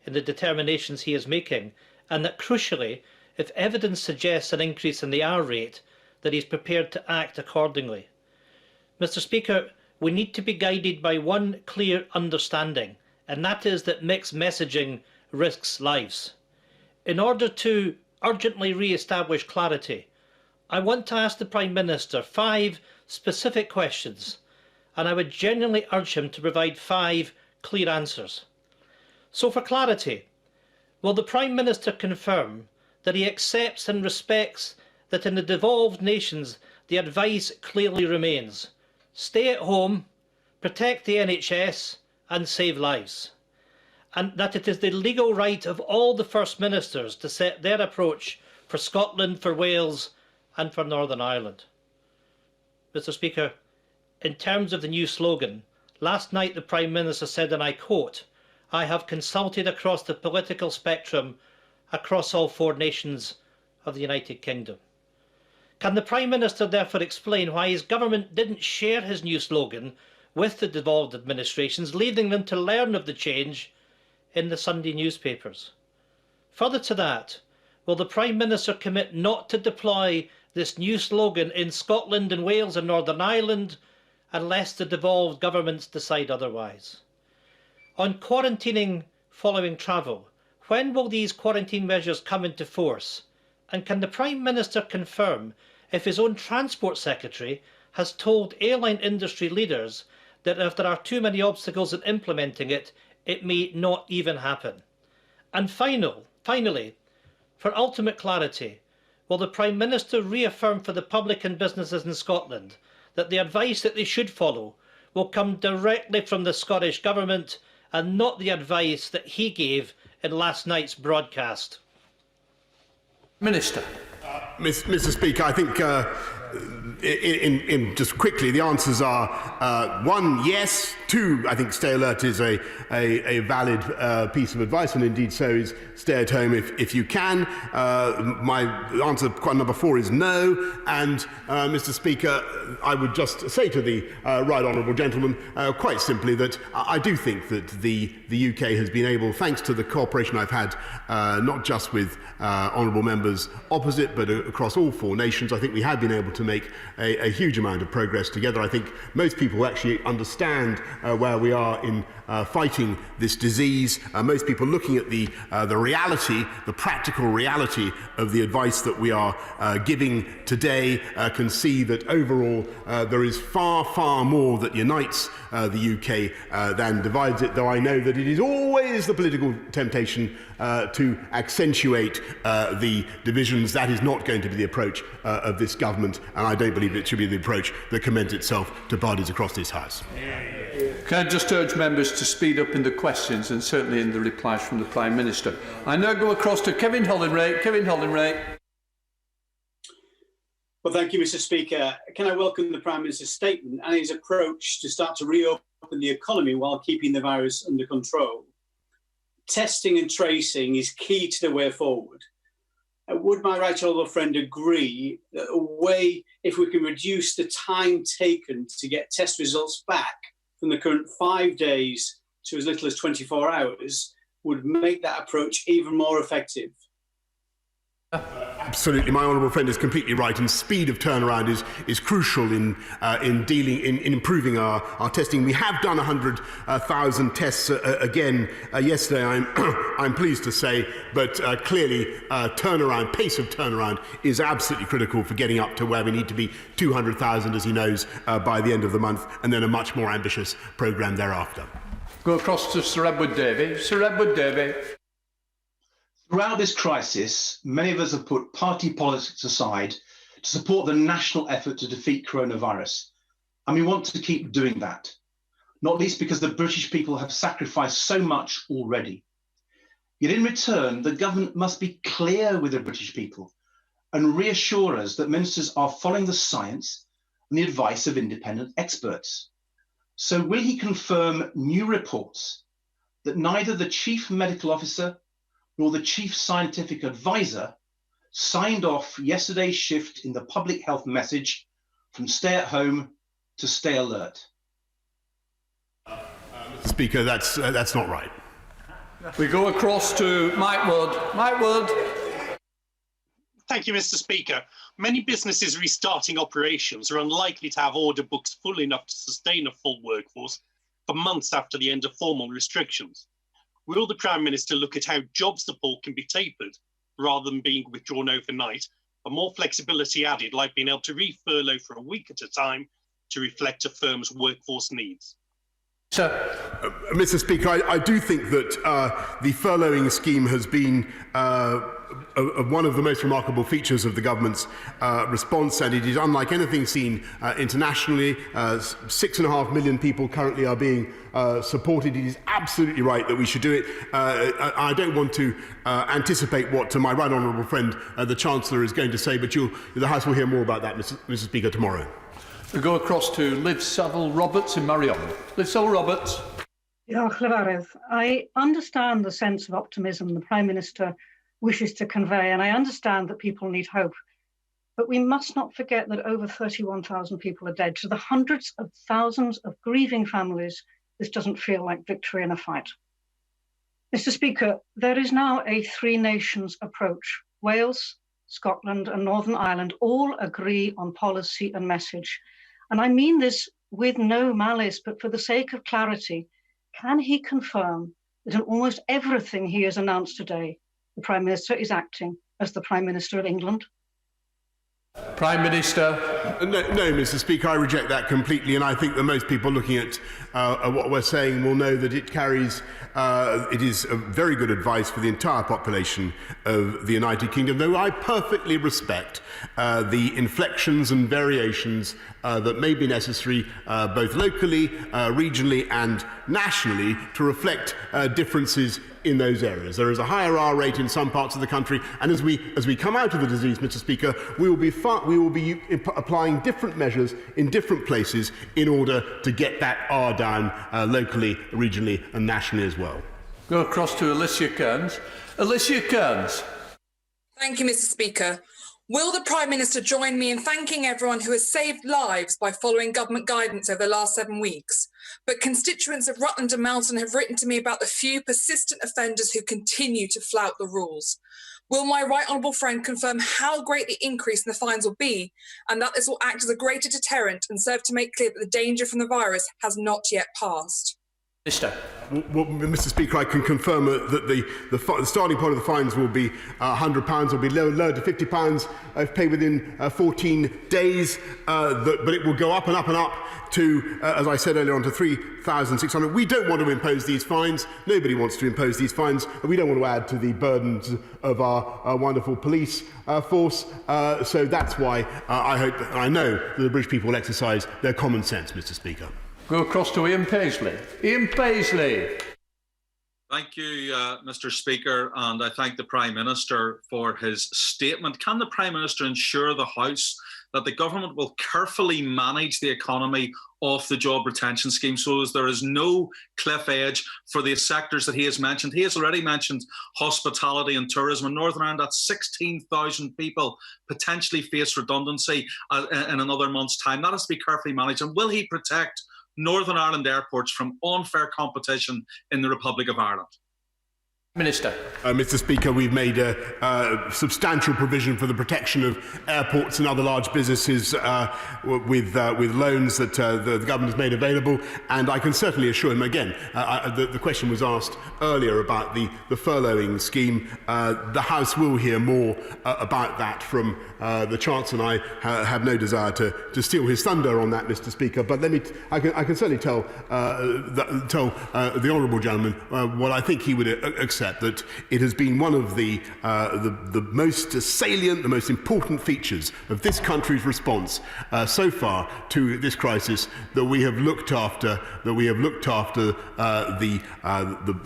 in the determinations he is making, and that crucially, if evidence suggests an increase in the R rate, that he is prepared to act accordingly. Mr. Speaker, we need to be guided by one clear understanding, and that is that mixed messaging risks lives. In order to urgently re-establish clarity, I want to ask the Prime Minister 5 specific questions, and I would genuinely urge him to provide 5 clear answers. So for clarity, will the Prime Minister confirm that he accepts and respects that in the devolved nations the advice clearly remains: stay at home, protect the NHS and save lives, and that it is the legal right of all the First Ministers to set their approach for Scotland, for Wales and for Northern Ireland? Mr. Speaker, in terms of the new slogan, last night the Prime Minister said, and I quote, "I have consulted across the political spectrum across all 4 nations of the United Kingdom." Can the Prime Minister therefore explain why his government didn't share his new slogan with the devolved administrations, leading them to learn of the change in the Sunday newspapers? Further to that, will the Prime Minister commit not to deploy this new slogan in Scotland and Wales and Northern Ireland unless the devolved governments decide otherwise? On quarantining following travel, when will these quarantine measures come into force? And can the Prime Minister confirm if his own Transport Secretary has told airline industry leaders that if there are too many obstacles in implementing it, it may not even happen? And finally, for ultimate clarity, will the Prime Minister reaffirm for the public and businesses in Scotland that the advice that they should follow will come directly from the Scottish Government and not the advice that he gave in last night's broadcast? Minister. Mr. Speaker, I think just quickly, the answers are 1, yes. 2, I think stay alert is a valid piece of advice, and indeed so is stay at home if you can. My answer, number 4, is no. And Mr. Speaker, I would just say to the right honourable gentleman quite simply that I do think that the UK has been able, thanks to the cooperation I've had not just with honourable members opposite but across all 4 nations, I think we have been able to make a huge amount of progress together. I think most people actually understand where we are in fighting this disease. Most people looking at the reality, the practical reality of the advice that we are giving today can see that overall there is far, far more that unites the UK than divides it, though I know that it is always the political temptation to accentuate the divisions. That is not going to be the approach of this government, and I don't believe it should be the approach that commends itself to parties across this House. Can I just urge members to speed up in the questions and certainly in the replies from the Prime Minister. I now go across to Kevin Hollinray. Kevin Hollinray. Well, thank you, Mr. Speaker. Can I welcome the Prime Minister's statement and his approach to start to reopen the economy while keeping the virus under control? Testing and tracing is key to the way forward. Would my right honourable friend agree that a way, if we can reduce the time taken to get test results back from the current 5 days to as little as 24 hours, would make that approach even more effective? Absolutely, my honourable friend is completely right, and speed of turnaround is crucial in improving our testing. We have done 100,000 tests again yesterday. I'm pleased to say, but clearly pace of turnaround is absolutely critical for getting up to where we need to be, 200,000, as he knows, by the end of the month, and then a much more ambitious programme thereafter. Go across to Sir Edward Davey. Sir Edward Davey. Throughout this crisis, many of us have put party politics aside to support the national effort to defeat coronavirus. And we want to keep doing that, not least because the British people have sacrificed so much already. Yet in return, the government must be clear with the British people and reassure us that ministers are following the science and the advice of independent experts. So will he confirm new reports that neither the Chief Medical Officer nor the Chief Scientific Advisor signed off yesterday's shift in the public health message from stay at home to stay alert? Speaker, that's not right. We go across to Mike Wood. Mike Wood. Thank you, Mr. Speaker. Many businesses restarting operations are unlikely to have order books full enough to sustain a full workforce for months after the end of formal restrictions. Will the Prime Minister look at how job support can be tapered rather than being withdrawn overnight, and more flexibility added, like being able to re-furlough for a week at a time to reflect a firm's workforce needs? Mr. Speaker, I do think that the furloughing scheme has been one of the most remarkable features of the government's response, and it is unlike anything seen internationally. 6.5 million people currently are being supported. It is absolutely right that we should do it. I don't want to anticipate what my right honourable friend, the Chancellor, is going to say, but the House will hear more about that, Mr. Speaker, tomorrow. We go across to Liv Saville-Roberts in Marion. Liv Saville-Roberts. I understand the sense of optimism the Prime Minister wishes to convey, and I understand that people need hope. But we must not forget that over 31,000 people are dead. To the hundreds of thousands of grieving families, this doesn't feel like victory in a fight. Mr. Speaker, there is now a three-nations approach. Wales, Scotland and Northern Ireland all agree on policy and message. And I mean this with no malice, but for the sake of clarity, can he confirm that in almost everything he has announced today, the Prime Minister is acting as the Prime Minister of England? Prime Minister. No, Mr. Speaker, I reject that completely, and I think that most people looking at what we're saying will know that it carries, it is a very good advice for the entire population of the United Kingdom, though I perfectly respect the inflections and variations that may be necessary both locally, regionally and nationally to reflect differences in those areas. There is a higher R rate in some parts of the country, and as we come out of the disease, Mr. Speaker, we will be applying different measures in different places in order to get that R down locally, regionally and nationally as well. Go across to Alicia Kearns. Alicia Kearns. Thank you, Mr. Speaker. Will the Prime Minister join me in thanking everyone who has saved lives by following government guidance over the last 7 weeks? But constituents of Rutland and Melton have written to me about the few persistent offenders who continue to flout the rules. Will my right honourable friend confirm how great the increase in the fines will be, and that this will act as a greater deterrent and serve to make clear that the danger from the virus has not yet passed? Well, Mr. Speaker, I can confirm that the starting point of the fines will be £100, will be lowered to £50 if paid within 14 days, but it will go up and up and up to, as I said earlier on, to £3,600. We don't want to impose these fines. Nobody wants to impose these fines. We don't want to add to the burdens of our wonderful police force. So that's why I know that the British people will exercise their common sense, Mr. Speaker. Go across to Ian Paisley. Ian Paisley. Thank you, Mr. Speaker, and I thank the Prime Minister for his statement. Can the Prime Minister ensure the House that the government will carefully manage the economy off the job retention scheme so as there is no cliff edge for the sectors that he has mentioned? He has already mentioned hospitality and tourism. In Northern Ireland, that's 16,000 people potentially face redundancy in another month's time. That has to be carefully managed. And will he protect Northern Ireland airports from unfair competition in the Republic of Ireland? Minister. Mr. Speaker, we've made a substantial provision for the protection of airports and other large businesses with loans that the government has made available, and I can certainly assure him again. The question was asked earlier about the furloughing scheme. The House will hear more about that from the Chancellor, and I have no desire to steal his thunder on that, Mr. Speaker. But I can certainly tell the honourable gentleman what I think he would accept. That it has been one of the most salient, the most important features of this country's response so far to this crisis, that we have looked after the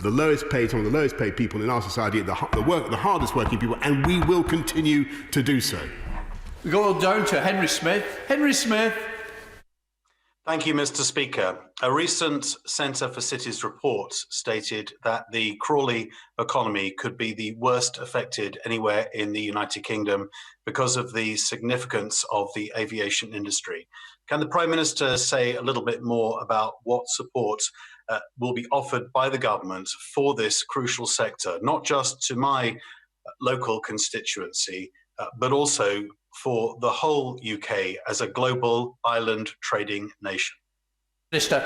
lowest paid, some of the lowest paid people in our society, the hardest working people, and we will continue to do so. We go down to Henry Smith. Henry Smith. Thank you, Mr. Speaker. A recent Centre for Cities report stated that the Crawley economy could be the worst affected anywhere in the United Kingdom because of the significance of the aviation industry. Can the Prime Minister say a little bit more about what support will be offered by the government for this crucial sector, not just to my local constituency, but also for the whole UK as a global island trading nation? Minister.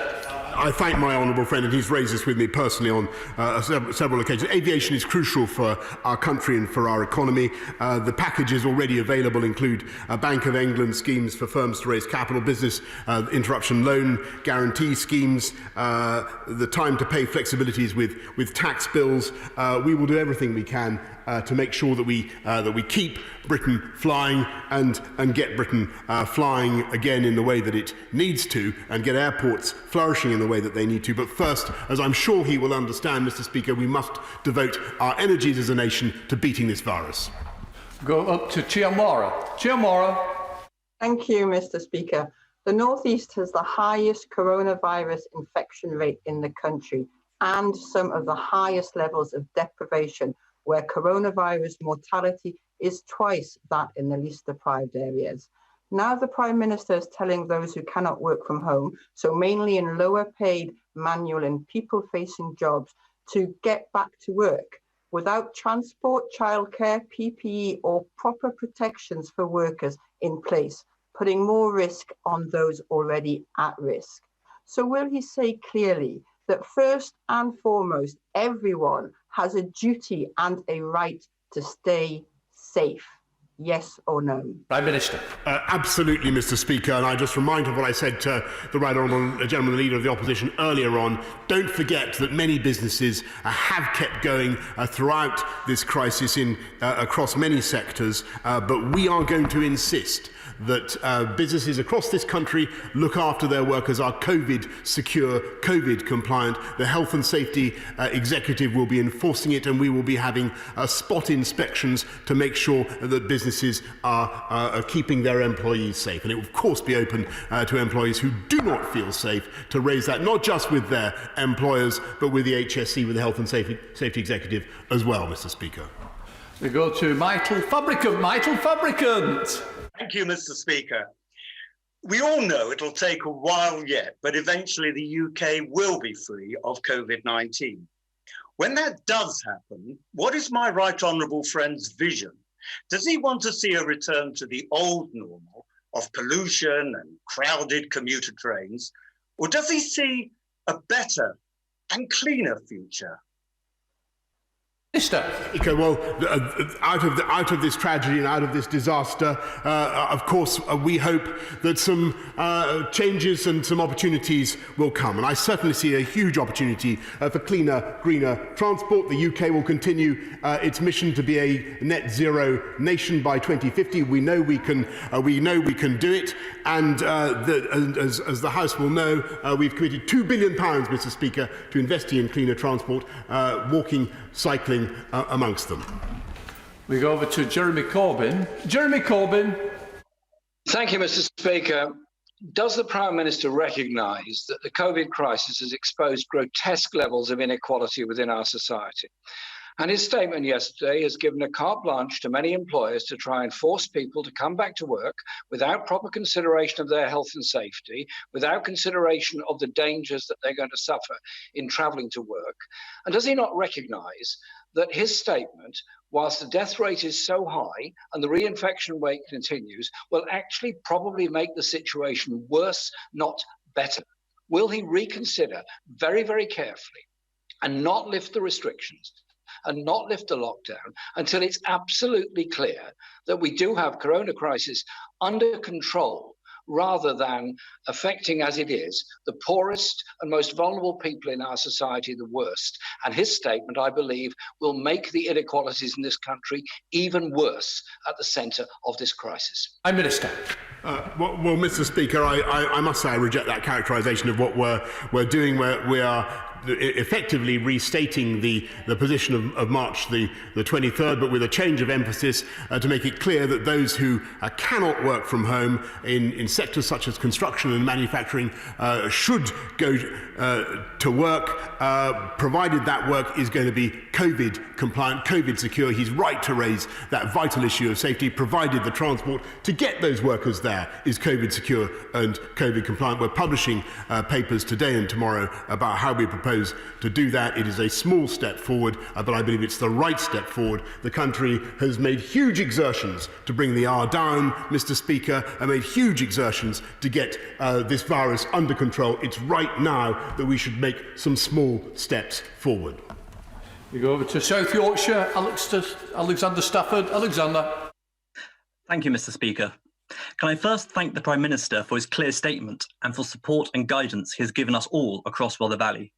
I thank my honourable friend, and he's raised this with me personally on several occasions. Aviation is crucial for our country and for our economy. The packages already available include Bank of England schemes for firms to raise capital, business interruption loan guarantee schemes, the time to pay flexibilities with tax bills. We will do everything we can to make sure that we keep Britain flying and get Britain flying again in the way that it needs to, and get airports flourishing in the way that they need to. But first, as I'm sure he will understand, Mr. Speaker, we must devote our energies as a nation to beating this virus. Go up to Chiamora. Chiamora. Thank you, Mr. Speaker. The North East has the highest coronavirus infection rate in the country and some of the highest levels of deprivation, where coronavirus mortality is twice that in the least deprived areas. Now the Prime Minister is telling those who cannot work from home, so mainly in lower paid, manual and people-facing jobs, to get back to work without transport, childcare, PPE or proper protections for workers in place, putting more risk on those already at risk. So will he say clearly that first and foremost, everyone has a duty and a right to stay safe? Yes or no? Prime Minister. Absolutely, Mr. Speaker, and I just remind of what I said to the Right Honourable Gentleman, the Leader of the Opposition, earlier on. Don't forget that many businesses have kept going throughout this crisis across many sectors, but we are going to insist that businesses across this country look after their workers, are COVID secure, COVID compliant. The Health and Safety Executive will be enforcing it, and we will be having spot inspections to make sure that businesses are keeping their employees safe. And it will of course be open to employees who do not feel safe to raise that, not just with their employers, but with the HSE, with the Health and Safety Executive as well, Mr. Speaker. We go to Michael Fabricant. Michael Fabricant. Thank you, Mr. Speaker. We all know it'll take a while yet, but eventually the UK will be free of COVID-19. When that does happen, what is my right honourable friend's vision? Does he want to see a return to the old normal of pollution and crowded commuter trains, or does he see a better and cleaner future? Okay, well, out of this tragedy and out of this disaster, of course, we hope that some changes and some opportunities will come. And I certainly see a huge opportunity for cleaner, greener transport. The UK will continue its mission to be a net zero nation by 2050. We know we can do it. And as the House will know, we've committed £2 billion, Mr. Speaker, to investing in cleaner transport, walking, cycling amongst them. We go over to Jeremy Corbyn. Jeremy Corbyn. Thank you, Mr. Speaker. Does the Prime Minister recognise that the COVID crisis has exposed grotesque levels of inequality within our society? And his statement yesterday has given a carte blanche to many employers to try and force people to come back to work without proper consideration of their health and safety, without consideration of the dangers that they're going to suffer in travelling to work. And does he not recognise that his statement, whilst the death rate is so high and the reinfection rate continues, will actually probably make the situation worse, not better? Will he reconsider very, very carefully and not lift the restrictions and not lift the lockdown until it's absolutely clear that we do have corona crisis under control, rather than affecting, as it is, the poorest and most vulnerable people in our society the worst? And his statement, I believe, will make the inequalities in this country even worse at the centre of this crisis. Prime Minister. Well, Mr. Speaker, I must say I reject that characterisation of what we're doing, where we are effectively restating the position of March the 23rd, but with a change of emphasis to make it clear that those who cannot work from home in sectors such as construction and manufacturing should go to work, provided that work is going to be COVID compliant, COVID secure. He's right to raise that vital issue of safety, provided the transport to get those workers there is COVID secure and COVID compliant. We're publishing papers today and tomorrow about how we propose to do that. It is a small step forward, but I believe it's the right step forward. The country has made huge exertions to bring the R down, Mr. Speaker, and made huge exertions to get this virus under control. It's right now that we should make some small steps forward. We go over to South Yorkshire. Alexander Stafford. Alexander. Thank you, Mr. Speaker. Can I first thank the Prime Minister for his clear statement and for support and guidance he has given us all across Rother Valley.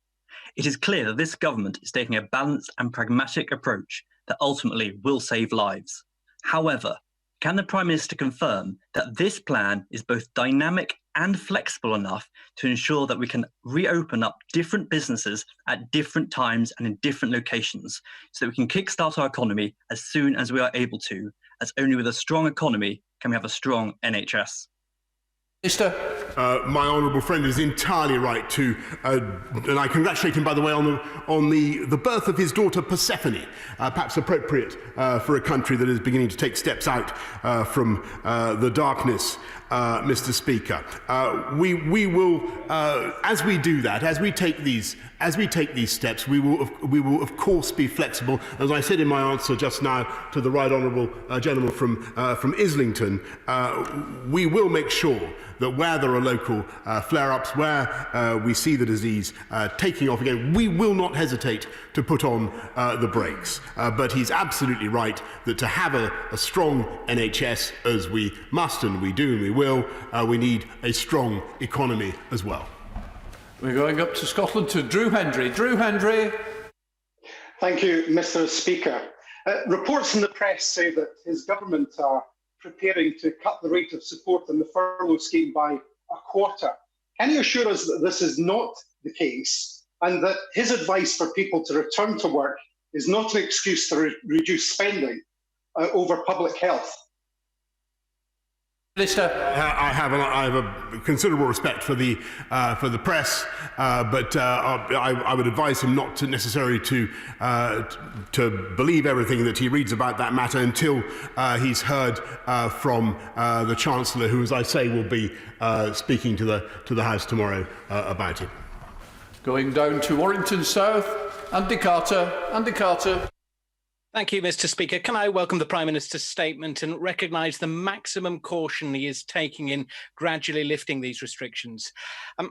It is clear that this government is taking a balanced and pragmatic approach that ultimately will save lives. However, can the Prime Minister confirm that this plan is both dynamic and flexible enough to ensure that we can reopen up different businesses at different times and in different locations, so that we can kickstart our economy as soon as we are able to, as only with a strong economy can we have a strong NHS? My honourable friend is entirely right to, and I congratulate him, by the way, on the birth of his daughter Persephone, perhaps appropriate for a country that is beginning to take steps out from the darkness, Mr. Speaker. We will, as we do that, as we take these steps, we will of course be flexible. As I said in my answer just now to the right honourable gentleman from Islington, we will make sure that where there are local flare-ups, where we see the disease taking off again, we will not hesitate to put on the brakes. But he's absolutely right that to have a strong NHS, as we must and we do and we will, we need a strong economy as well. We're going up to Scotland to Drew Hendry. Drew Hendry. Thank you, Mr. Speaker. Reports in the press say that his government are preparing to cut the rate of support in the furlough scheme by a quarter. Can you assure us that this is not the case and that his advice for people to return to work is not an excuse to reduce spending over public health? Minister, I have a considerable respect for the press, but I would advise him not to necessarily to believe everything that he reads about that matter until he's heard from the Chancellor, who, as I say, will be speaking to the House tomorrow about it. Going down to Warrington South, Andy Carter. Andy Carter. Thank you, Mr. Speaker. Can I welcome the Prime Minister's statement and recognise the maximum caution he is taking in gradually lifting these restrictions?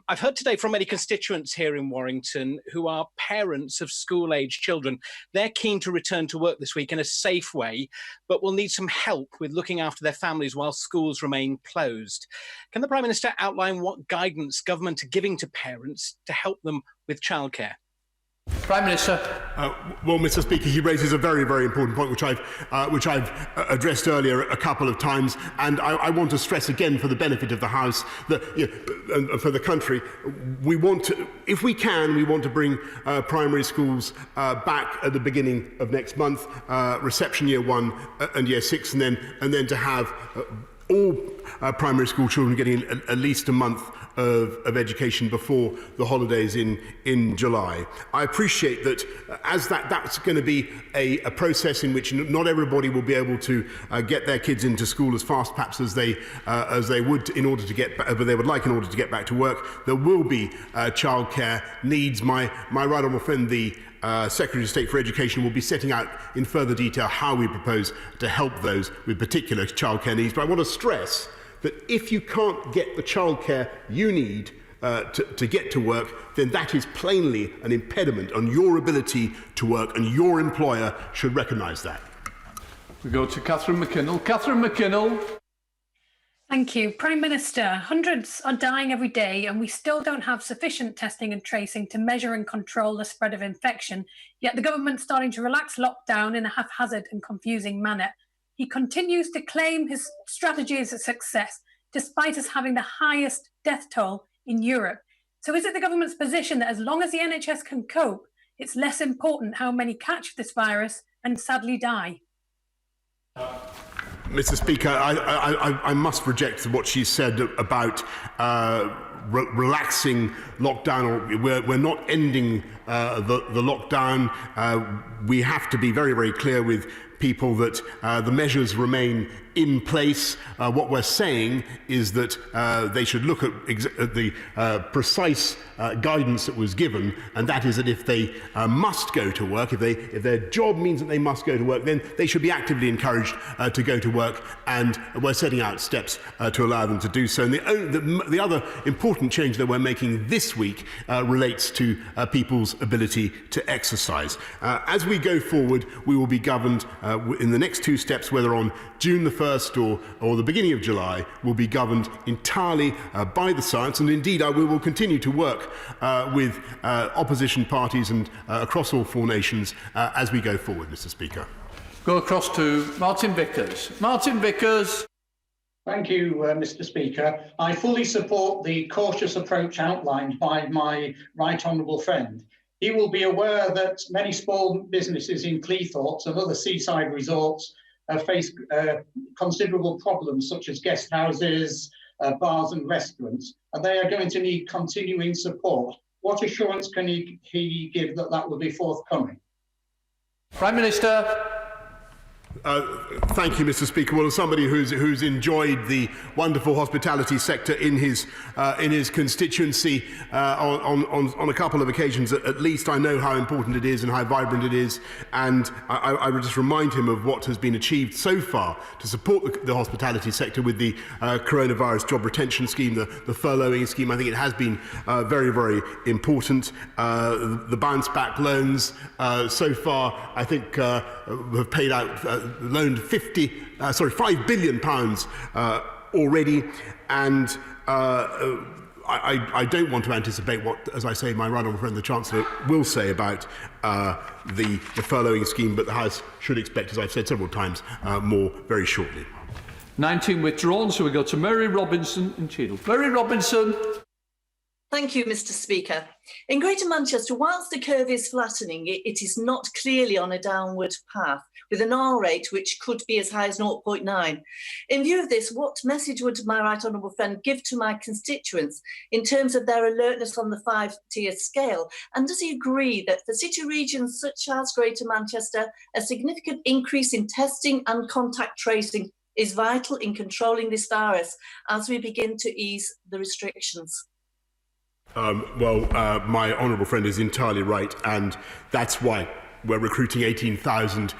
I've heard today from many constituents here in Warrington who are parents of school-aged children. They're keen to return to work this week in a safe way, but will need some help with looking after their families while schools remain closed. Can the Prime Minister outline what guidance government are giving to parents to help them with childcare? Prime Minister. Well, Mr. Speaker, he raises a very, very important point, which I've addressed earlier a couple of times, and I want to stress again, for the benefit of the House, that and for the country, we want to, if we can, we want to bring primary schools back at the beginning of next month, reception year 1 and year 6, and then to have all primary school children getting at least a month of education before the holidays in July. I appreciate that as that's going to be a process in which not everybody will be able to get their kids into school as fast perhaps as they would in order to get but they would like in order to get back to work. There will be childcare needs. My right honourable friend, the Secretary of State for Education, will be setting out in further detail how we propose to help those with particular childcare needs. But I want to stress that if you can't get the childcare you need to get to work, then that is plainly an impediment on your ability to work, and your employer should recognise that. We go to Catherine McKinnell. Catherine McKinnell. Thank you. Prime Minister, hundreds are dying every day and we still don't have sufficient testing and tracing to measure and control the spread of infection, yet the government's starting to relax lockdown in a haphazard and confusing manner. He continues to claim his strategy is a success, despite us having the highest death toll in Europe. So is it the government's position that as long as the NHS can cope, it's less important how many catch this virus and sadly die? Mr. Speaker, I must reject what she said about relaxing lockdown. We're not ending the lockdown. We have to be very, very clear with people that the measures remain in place. What we're saying is that they should look at the precise guidance that was given, and that is that if they must go to work, if their job means that they must go to work, then they should be actively encouraged to go to work, and we're setting out steps to allow them to do so. And the other important change that we're making this week relates to people's ability to exercise. As we go forward, we will be governed in the next two steps, whether on June the 1st or the beginning of July, will be governed entirely by the science. And indeed, we will continue to work with opposition parties and across all four nations as we go forward, Mr. Speaker. Go across to Martin Vickers. Martin Vickers. Thank you, Mr. Speaker. I fully support the cautious approach outlined by my right honourable friend. He will be aware that many small businesses in Cleethorpes and other seaside resorts face considerable problems, such as guest houses, bars and restaurants, and they are going to need continuing support. What assurance can he give that will be forthcoming? Prime Minister. Thank you, Mr. Speaker. Well, as somebody who's enjoyed the wonderful hospitality sector in his constituency on a couple of occasions, at least, I know how important it is and how vibrant it is. And I would just remind him of what has been achieved so far to support the hospitality sector with the coronavirus job retention scheme, the furloughing scheme. I think it has been very, very important. The bounce back loans so far, I think, have paid out. Loaned £5 billion already, and I don't want to anticipate what, as I say, my right honourable friend the Chancellor will say about the furloughing scheme, but the House should expect, as I've said several times, more very shortly. 19 withdrawn, so we go to Mary Robinson in Cheadle. Mary Robinson. Thank you, Mr. Speaker. In Greater Manchester, whilst the curve is flattening, it is not clearly on a downward path, with an R rate which could be as high as 0.9. In view of this, what message would my right honourable friend give to my constituents in terms of their alertness on the 5-tier scale? And does he agree that for city regions such as Greater Manchester, a significant increase in testing and contact tracing is vital in controlling this virus as we begin to ease the restrictions? My honourable friend is entirely right, and that's why we're recruiting 18,000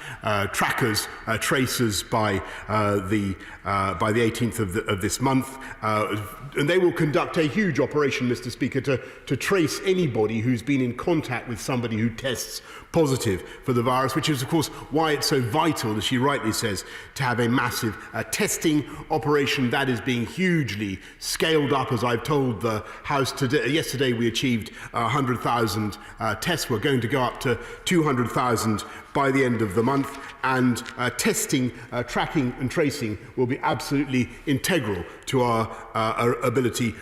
trackers, tracers by the 18th of this month, and they will conduct a huge operation, Mr. Speaker, to trace anybody who's been in contact with somebody who tests positive for the virus, which is, of course, why it's so vital, as she rightly says, to have a massive testing operation that is being hugely scaled up. As I've told the House today, yesterday we achieved 100,000 tests. We're going to go up to 200,000 by the end of the month, and testing, tracking and tracing will be absolutely integral to our ability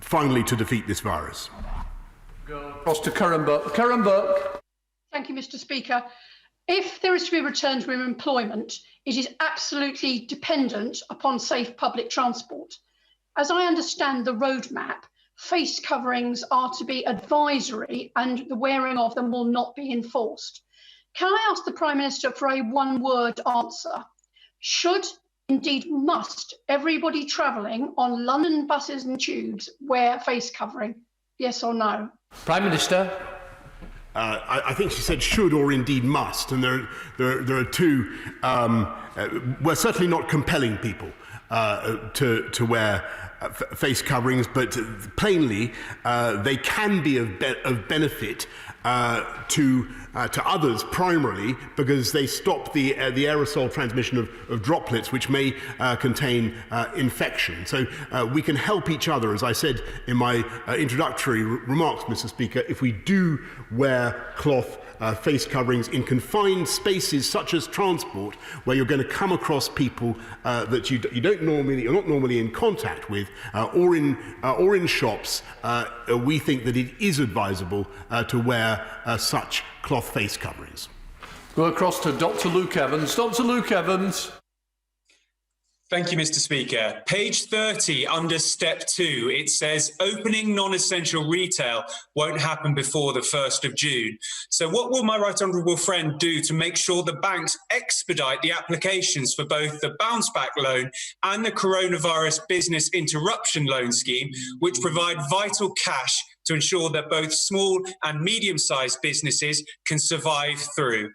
finally to defeat this virus. Go across to Karen Burke. Karen Burke. Thank you, Mr. Speaker. If there is to be a return to employment, it is absolutely dependent upon safe public transport. As I understand the roadmap, face coverings are to be advisory and the wearing of them will not be enforced. Can I ask the Prime Minister for a one-word answer? Should, indeed must, everybody travelling on London buses and tubes wear face covering? Yes or no? Prime Minister. I think she said should or indeed must, and there are two. We're certainly not compelling people to wear face coverings, but plainly they can be of benefit to others, primarily because they stop the aerosol transmission of droplets which may contain infection. So we can help each other, as I said in my introductory remarks, Mr. Speaker, if we do wear cloth face coverings in confined spaces such as transport, where you're going to come across people that you're not normally in contact with, or in shops. We think that it is advisable to wear such cloth face coverings. Go across to Dr. Luke Evans. Dr. Luke Evans. Thank you, Mr. Speaker. Page 30, under step 2, it says opening non-essential retail won't happen before the 1st of June. So what will my right honourable friend do to make sure the banks expedite the applications for both the bounce back loan and the coronavirus business interruption loan scheme, which provide vital cash to ensure that both small and medium-sized businesses can survive through?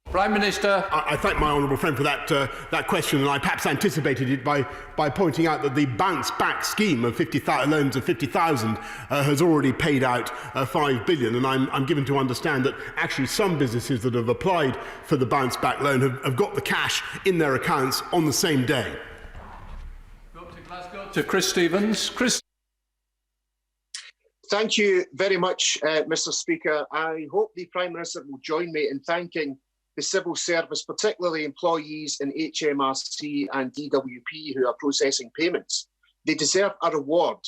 Prime Minister. I thank my honourable friend for that question, and I perhaps anticipated it by pointing out that the bounce back scheme of loans of 50,000 has already paid out 5 billion, and I'm given to understand that actually some businesses that have applied for the bounce back loan have got the cash in their accounts on the same day. Go to Glasgow to Chris Stevens. Chris. Thank you very much, Mr. Speaker. I hope the Prime Minister will join me in thanking the civil service, particularly employees in HMRC and DWP who are processing payments. They deserve a reward.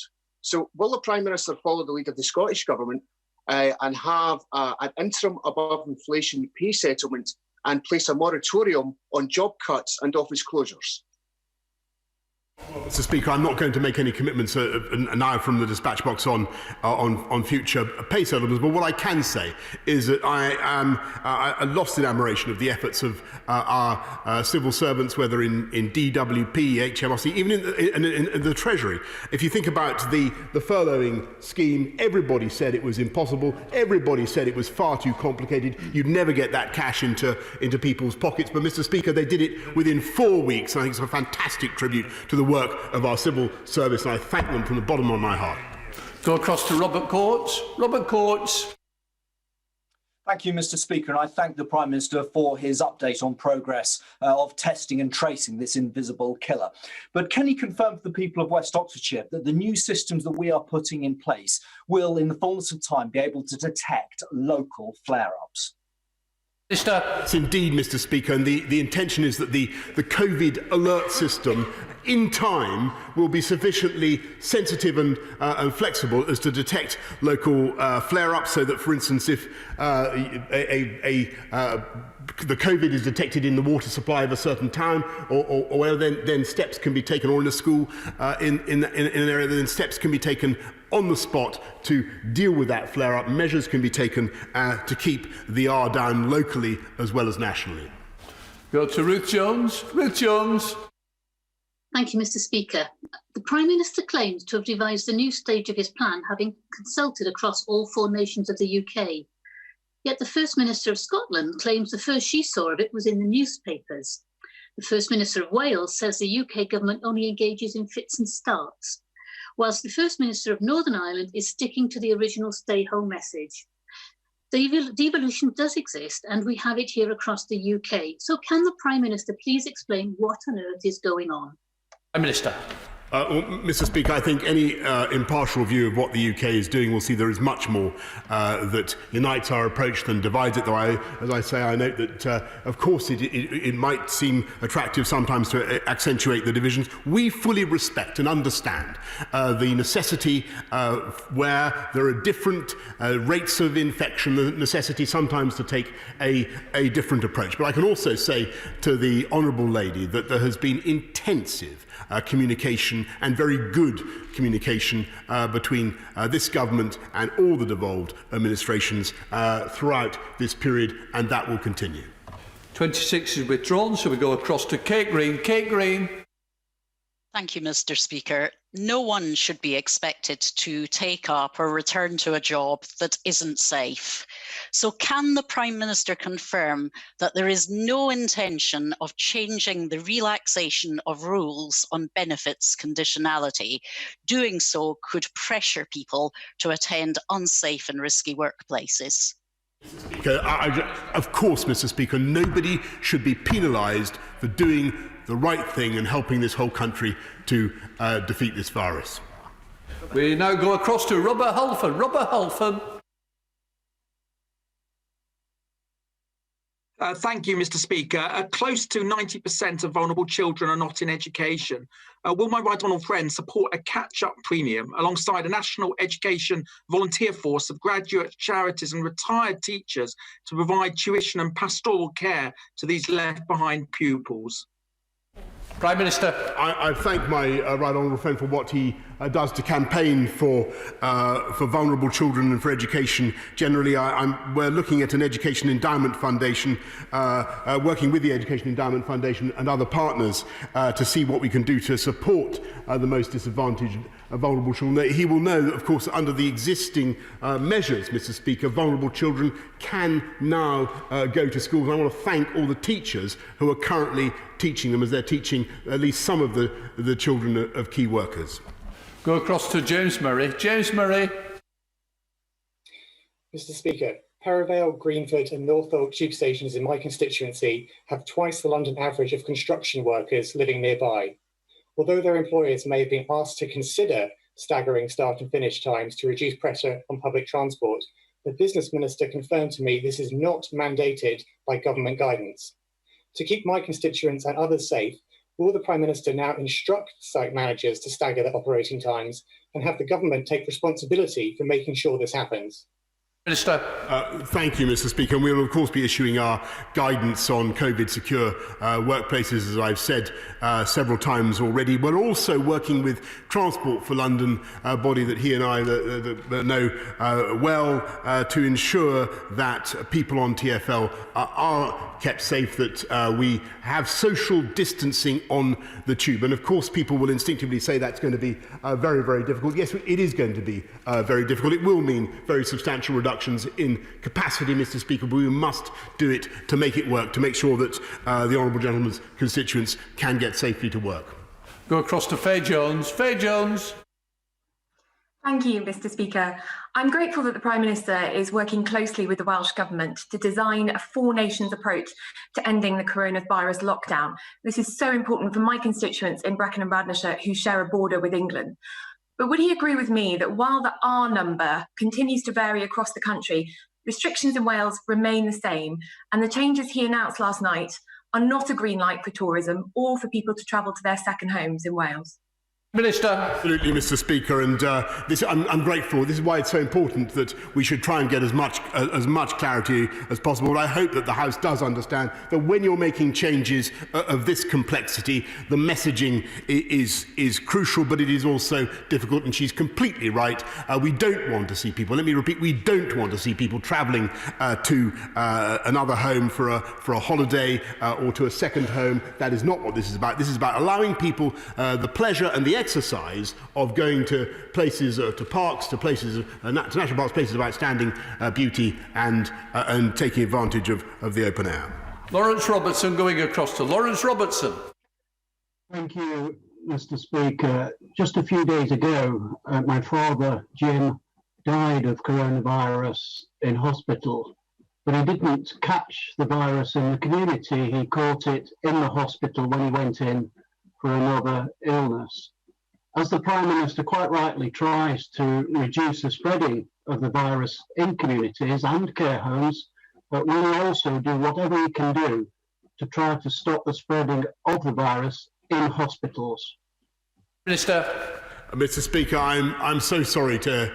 So will the Prime Minister follow the lead of the Scottish Government and have an interim above inflation pay settlement and place a moratorium on job cuts and office closures? Mr. Speaker, I'm not going to make any commitments now from the dispatch box on future pay settlements, but what I can say is that I am lost in admiration of the efforts of our civil servants, whether in DWP, HMRC, even in the Treasury. If you think about the furloughing scheme, everybody said it was impossible. Everybody said it was far too complicated. You'd never get that cash into people's pockets. But, Mr. Speaker, they did it within 4 weeks. I think it's a fantastic tribute to the work of our civil service, and I thank them from the bottom of my heart. Go across to Robert Courts. Robert Courts. Thank you, Mr. Speaker, and I thank the Prime Minister for his update on progress of testing and tracing this invisible killer. But can he confirm for the people of West Oxfordshire that the new systems that we are putting in place will, in the fullness of time, be able to detect local flare-ups? Yes, indeed, Mr. Speaker, and the intention is that the COVID alert system in time will be sufficiently sensitive and flexible as to detect local flare-ups, so that, for instance, if the COVID is detected in the water supply of a certain town or whatever, then steps can be taken, or in a school in an area, then steps can be taken on the spot to deal with that flare-up. Measures can be taken to keep the R down locally as well as nationally. Go to Ruth Jones. Ruth Jones. Thank you, Mr. Speaker. The Prime Minister claims to have devised a new stage of his plan, having consulted across all 4 nations of the UK. Yet the First Minister of Scotland claims the first she saw of it was in the newspapers. The First Minister of Wales says the UK government only engages in fits and starts, whilst the First Minister of Northern Ireland is sticking to the original stay-home message. Devolution does exist, and we have it here across the UK. So can the Prime Minister please explain what on earth is going on? Prime Minister. Well, Mr. Speaker, I think any impartial view of what the UK is doing will see there is much more that unites our approach than divides it. Though, as I say, I note that, of course, it might seem attractive sometimes to accentuate the divisions. We fully respect and understand the necessity where there are different rates of infection, the necessity sometimes to take a different approach. But I can also say to the Honourable Lady that there has been intensive communication and very good communication between this government and all the devolved administrations throughout this period, and that will continue. 26 is withdrawn, so we go across to Kate Green. Kate Green. Thank you, Mr. Speaker. No one should be expected to take up or return to a job that isn't safe. So can the Prime Minister confirm that there is no intention of changing the relaxation of rules on benefits conditionality? Doing so could pressure people to attend unsafe and risky workplaces. Of course, Mr. Speaker, nobody should be penalised for doing the right thing and helping this whole country to defeat this virus. We now go across to Robert Halford. Robert Halford. Thank you, Mr. Speaker. Close to 90% of vulnerable children are not in education. Will my right honourable friend support a catch-up premium alongside a national education volunteer force of graduate charities and retired teachers to provide tuition and pastoral care to these left-behind pupils? Prime Minister. I thank my right honourable friend for what he does to campaign for vulnerable children and for education generally. We're looking at an Education Endowment Foundation, working with the Education Endowment Foundation and other partners to see what we can do to support the most disadvantaged vulnerable children. He will know that, of course, under the existing measures, Mr. Speaker, vulnerable children can now go to schools. I want to thank all the teachers who are currently teaching them, as they're teaching at least some of the children of key workers. Go across to James Murray. James Murray. Mr. Speaker, Perivale, Greenford and Northolt tube stations in my constituency have twice the London average of construction workers living nearby. Although their employers may have been asked to consider staggering start and finish times to reduce pressure on public transport, the Business Minister confirmed to me this is not mandated by government guidance. To keep my constituents and others safe, will the Prime Minister now instruct site managers to stagger their operating times and have the government take responsibility for making sure this happens? Minister. Thank you, Mr. Speaker. And we will, of course, be issuing our guidance on COVID-secure workplaces, as I've said several times already. We're also working with Transport for London, a body that he and I know well, to ensure that people on TfL are kept safe, that we have social distancing on the tube. And, of course, people will instinctively say that's going to be very, very difficult. Yes, it is going to be very difficult. It will mean very substantial reductions in capacity, Mr. Speaker, but we must do it to make it work, to make sure that the honourable gentleman's constituents can get safely to work. Go across to Faye Jones. Faye Jones. Thank you, Mr. Speaker. I'm grateful that the Prime Minister is working closely with the Welsh Government to design a four-nations approach to ending the coronavirus lockdown. This is so important for my constituents in Brecon and Radnorshire who share a border with England. But would he agree with me that while the R number continues to vary across the country, restrictions in Wales remain the same, and the changes he announced last night are not a green light for tourism or for people to travel to their second homes in Wales? Minister. Absolutely, Mr. Speaker, and I'm grateful. This is why it's so important that we should try and get as much clarity as possible. But I hope that the House does understand that when you're making changes of this complexity, the messaging is crucial, but it is also difficult. And she's completely right. We don't want to see people. Let me repeat: we don't want to see people travelling to another home for a holiday or to a second home. That is not what this is about. This is about allowing people the pleasure and the exercise of going to places, to parks, to places, to national parks, places of outstanding beauty, and taking advantage of the open air. Lawrence Robertson, going across to Lawrence Robertson. Thank you, Mr. Speaker. Just a few days ago, my father, Jim, died of coronavirus in hospital, but he didn't catch the virus in the community. He caught it in the hospital when he went in for another illness. As the Prime Minister quite rightly tries to reduce the spreading of the virus in communities and care homes, but will also do whatever he can do to try to stop the spreading of the virus in hospitals? Minister. Mr. Speaker, I'm so sorry to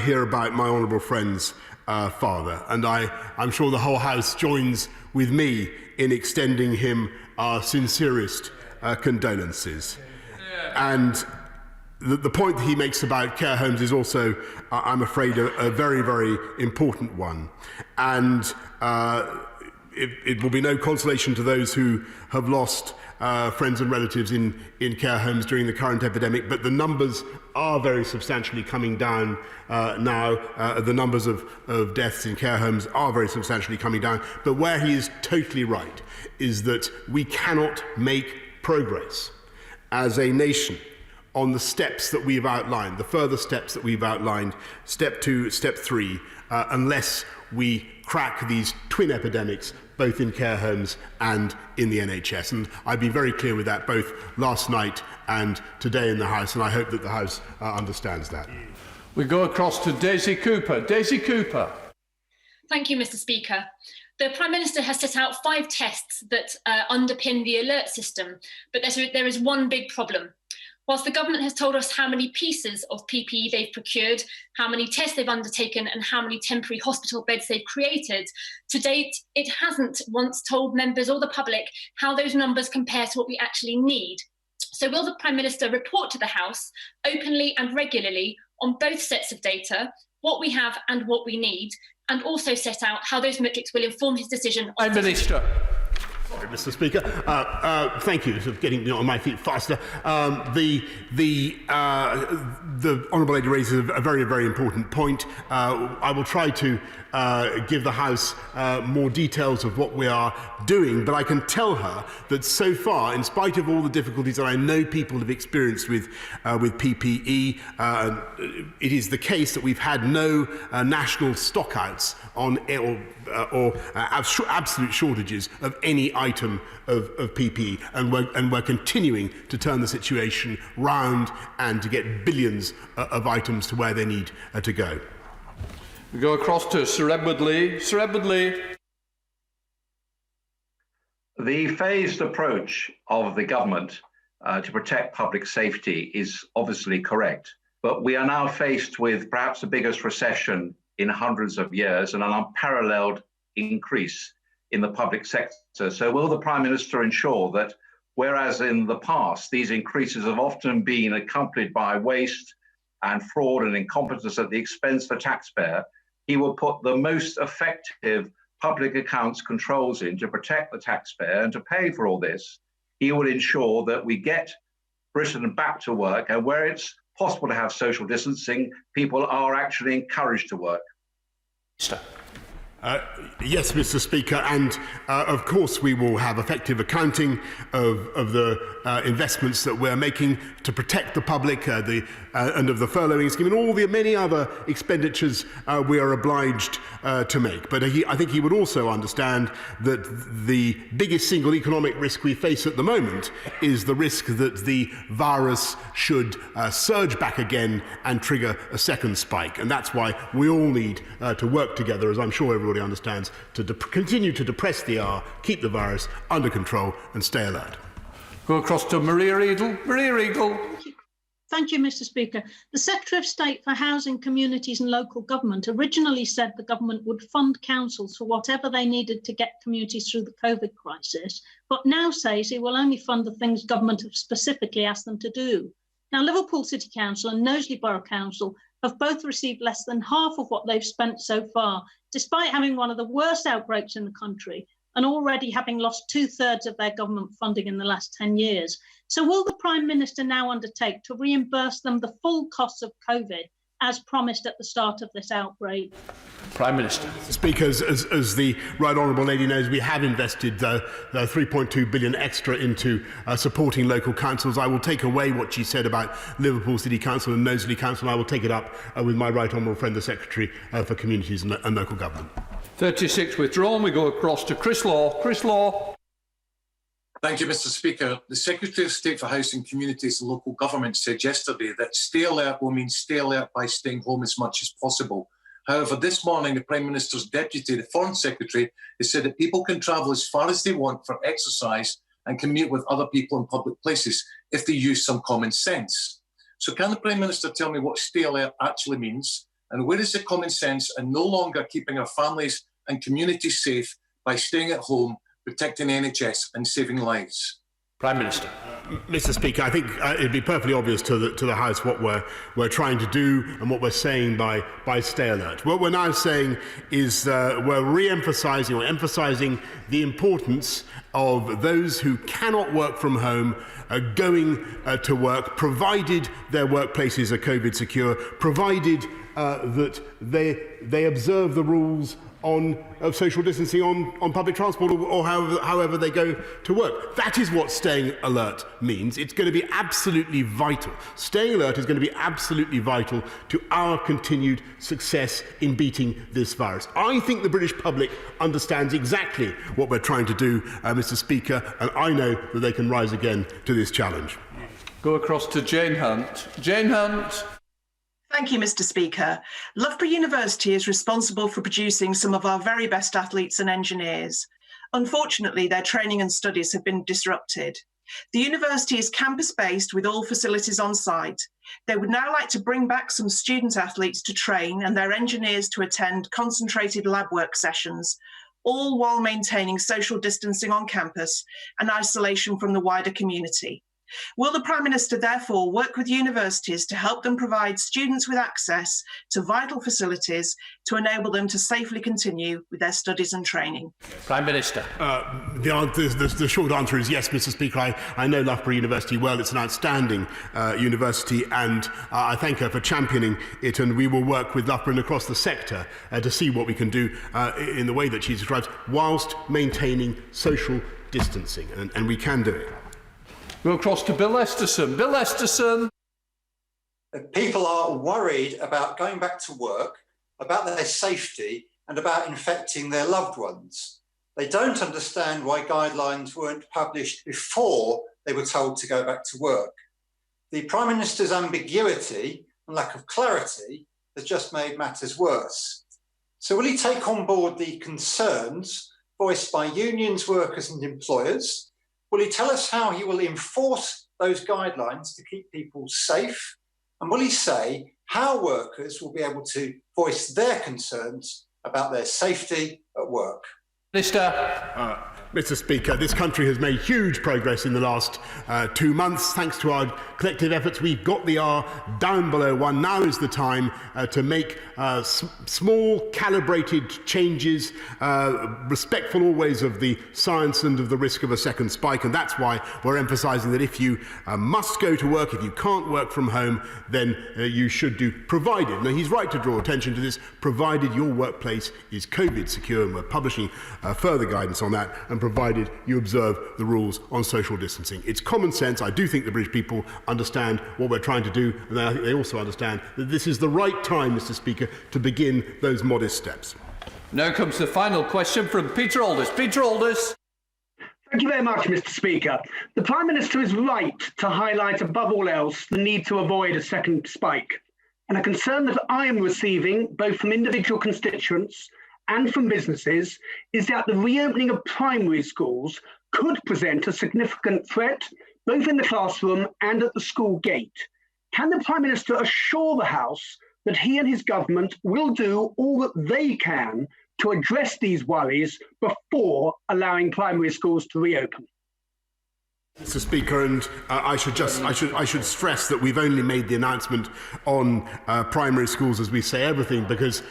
hear about my honourable friend's father, and I'm sure the whole House joins with me in extending him our sincerest condolences. And the point that he makes about care homes is also, I'm afraid, a very, very important one. And it will be no consolation to those who have lost friends and relatives in care homes during the current epidemic, but the numbers are very substantially coming down now. The numbers of deaths in care homes are very substantially coming down. But where he is totally right is that we cannot make progress as a nation on the steps that we've outlined, the further steps that we've outlined, step 2, step 3, unless we crack these twin epidemics, both in care homes and in the NHS. And I've been very clear with that both last night and today in the House, and I hope that the House understands that. We go across to Daisy Cooper. Daisy Cooper. Thank you, Mr. Speaker. The Prime Minister has set out 5 tests that underpin the alert system, but there is one big problem. Whilst the government has told us how many pieces of PPE they've procured, how many tests they've undertaken, and how many temporary hospital beds they've created, to date, it hasn't once told members or the public how those numbers compare to what we actually need. So will the Prime Minister report to the House openly and regularly on both sets of data, what we have and what we need, and also set out how those metrics will inform his decision on... Minister. Sorry, Mr. Speaker. Thank you for getting me on my feet faster. The Honourable Lady raises a very, very important point. I will try to give the House more details of what we are doing, but I can tell her that so far, in spite of all the difficulties that I know people have experienced with PPE, it is the case that we've had no national stockouts on or absolute shortages of any item of PPE, and we're continuing to turn the situation round and to get billions of items to where they need to go. We go across to Sir Edward Lee. Sir Edward Lee. The phased approach of the government to protect public safety is obviously correct, but we are now faced with perhaps the biggest recession in hundreds of years and an unparalleled increase in the public sector. So will the Prime Minister ensure that, whereas in the past these increases have often been accompanied by waste and fraud and incompetence at the expense of the taxpayer, he will put the most effective public accounts controls in to protect the taxpayer and to pay for all this? He will ensure that we get Britain back to work, and where it's possible to have social distancing, people are actually encouraged to work. Yes, Mr. Speaker, and of course we will have effective accounting of the investments that we're making to protect the public and of the furloughing scheme and all the many other expenditures we are obliged to make. But I think he would also understand that the biggest single economic risk we face at the moment is the risk that the virus should surge back again and trigger a second spike. And that's why we all need to work together, as I'm sure everybody understands, to continue to depress the R, keep the virus under control and stay alert. Go across to Maria Eagle. Maria Eagle. Thank you, Mr. Speaker. The Secretary of State for Housing, Communities and Local Government originally said the government would fund councils for whatever they needed to get communities through the COVID crisis, but now says he will only fund the things government have specifically asked them to do. Now, Liverpool City Council and Knowsley Borough Council have both received less than half of what they've spent so far, despite having one of the worst outbreaks in the country and already having lost 2/3 of their government funding in the last 10 years. So will the Prime Minister now undertake to reimburse them the full costs of COVID, as promised at the start of this outbreak? Prime Minister. Speaker, as the Right Honourable Lady knows, we have invested the 3.2 billion extra into supporting local councils. I will take away what she said about Liverpool City Council and Knowsley Council. I will take it up with my Right Honourable friend, the Secretary for Communities and Local Government. 36 withdrawn. We go across to Chris Law. Chris Law. Thank you, Mr. Speaker. The Secretary of State for Housing, Communities and Local Government said yesterday that stay alert will mean stay alert by staying home as much as possible. However, this morning, the Prime Minister's Deputy, the Foreign Secretary, has said that people can travel as far as they want for exercise and can meet with other people in public places if they use some common sense. So can the Prime Minister tell me what stay alert actually means? And where is the common sense and no longer keeping our families and communities safe by staying at home, protecting the NHS and saving lives? Prime Minister. Mr. Speaker, I think it'd be perfectly obvious to the House what we're trying to do and what we're saying by stay alert. What we're now saying is we're re-emphasising or emphasising the importance of those who cannot work from home going to work, provided their workplaces are COVID secure, provided that they observe the rules of social distancing on public transport or however they go to work. That is what staying alert means. It's going to be absolutely vital. Staying alert is going to be absolutely vital to our continued success in beating this virus. I think the British public understands exactly what we're trying to do, Mr. Speaker, and I know that they can rise again to this challenge. Go across to Jane Hunt. Jane Hunt. Thank you, Mr. Speaker. Loughborough University is responsible for producing some of our very best athletes and engineers. Unfortunately, their training and studies have been disrupted. The university is campus-based with all facilities on site. They would now like to bring back some student athletes to train and their engineers to attend concentrated lab work sessions, all while maintaining social distancing on campus and isolation from the wider community. Will the Prime Minister therefore work with universities to help them provide students with access to vital facilities to enable them to safely continue with their studies and training? Prime Minister. The short answer is yes, Mr. Speaker. I know Loughborough University well. It's an outstanding university, and I thank her for championing it, and we will work with Loughborough and across the sector to see what we can do in the way that she describes, whilst maintaining social distancing, and we can do it. We'll cross to Bill Esterson. Bill Esterson. People are worried about going back to work, about their safety, and about infecting their loved ones. They don't understand why guidelines weren't published before they were told to go back to work. The Prime Minister's ambiguity and lack of clarity has just made matters worse. So will he take on board the concerns voiced by unions, workers and employers? Will he tell us how he will enforce those guidelines to keep people safe? And will he say how workers will be able to voice their concerns about their safety at work. Mr. Speaker, this country has made huge progress in the last 2 months. Thanks to our collective efforts, we've got the R down below 1. Now is the time to make small, calibrated changes, respectful always of the science and of the risk of a second spike. And that's why we're emphasising that if you must go to work, if you can't work from home, then you should do, provided. Now, he's right to draw attention to this, provided your workplace is COVID secure, and we're publishing further guidance on that, and provided you observe the rules on social distancing. It's common sense. I do think the British people understand what we're trying to do, and I think they also understand that this is the right time, Mr. Speaker, to begin those modest steps. Now comes the final question from Peter Aldous. Peter Aldous. Thank you very much, Mr. Speaker. The Prime Minister is right to highlight above all else the need to avoid a second spike. And a concern that I am receiving, both from individual constituents and from businesses, is that the reopening of primary schools could present a significant threat, both in the classroom and at the school gate. Can the Prime Minister assure the House that he and his government will do all that they can to address these worries before allowing primary schools to reopen? Mr. Speaker, and I should stress that we've only made the announcement on primary schools, as we say everything, because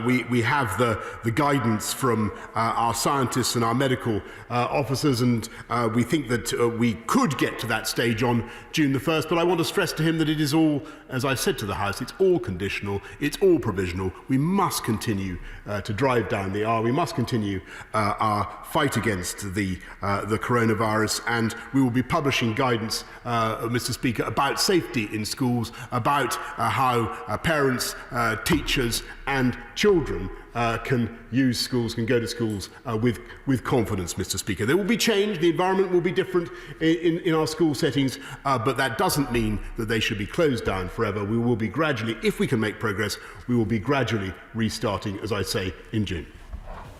we have the guidance from our scientists and our medical officers, and we think that we could get to that stage on June the 1st. But I want to stress to him that it is all, as I said to the House, it's all conditional, it's all provisional. We must continue to drive down the R. We must continue our fight against the coronavirus, and we will be publishing guidance, Mr. Speaker, about safety in schools, about how parents, teachers and children can use schools, can go to schools with confidence, Mr. Speaker. There will be change, the environment will be different in our school settings, but that doesn't mean that they should be closed down forever. We will be gradually, if we can make progress, we will be gradually restarting, as I say, in June.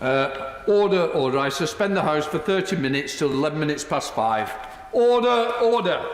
Order. I suspend the House for 30 minutes till 11 minutes past 5. Order.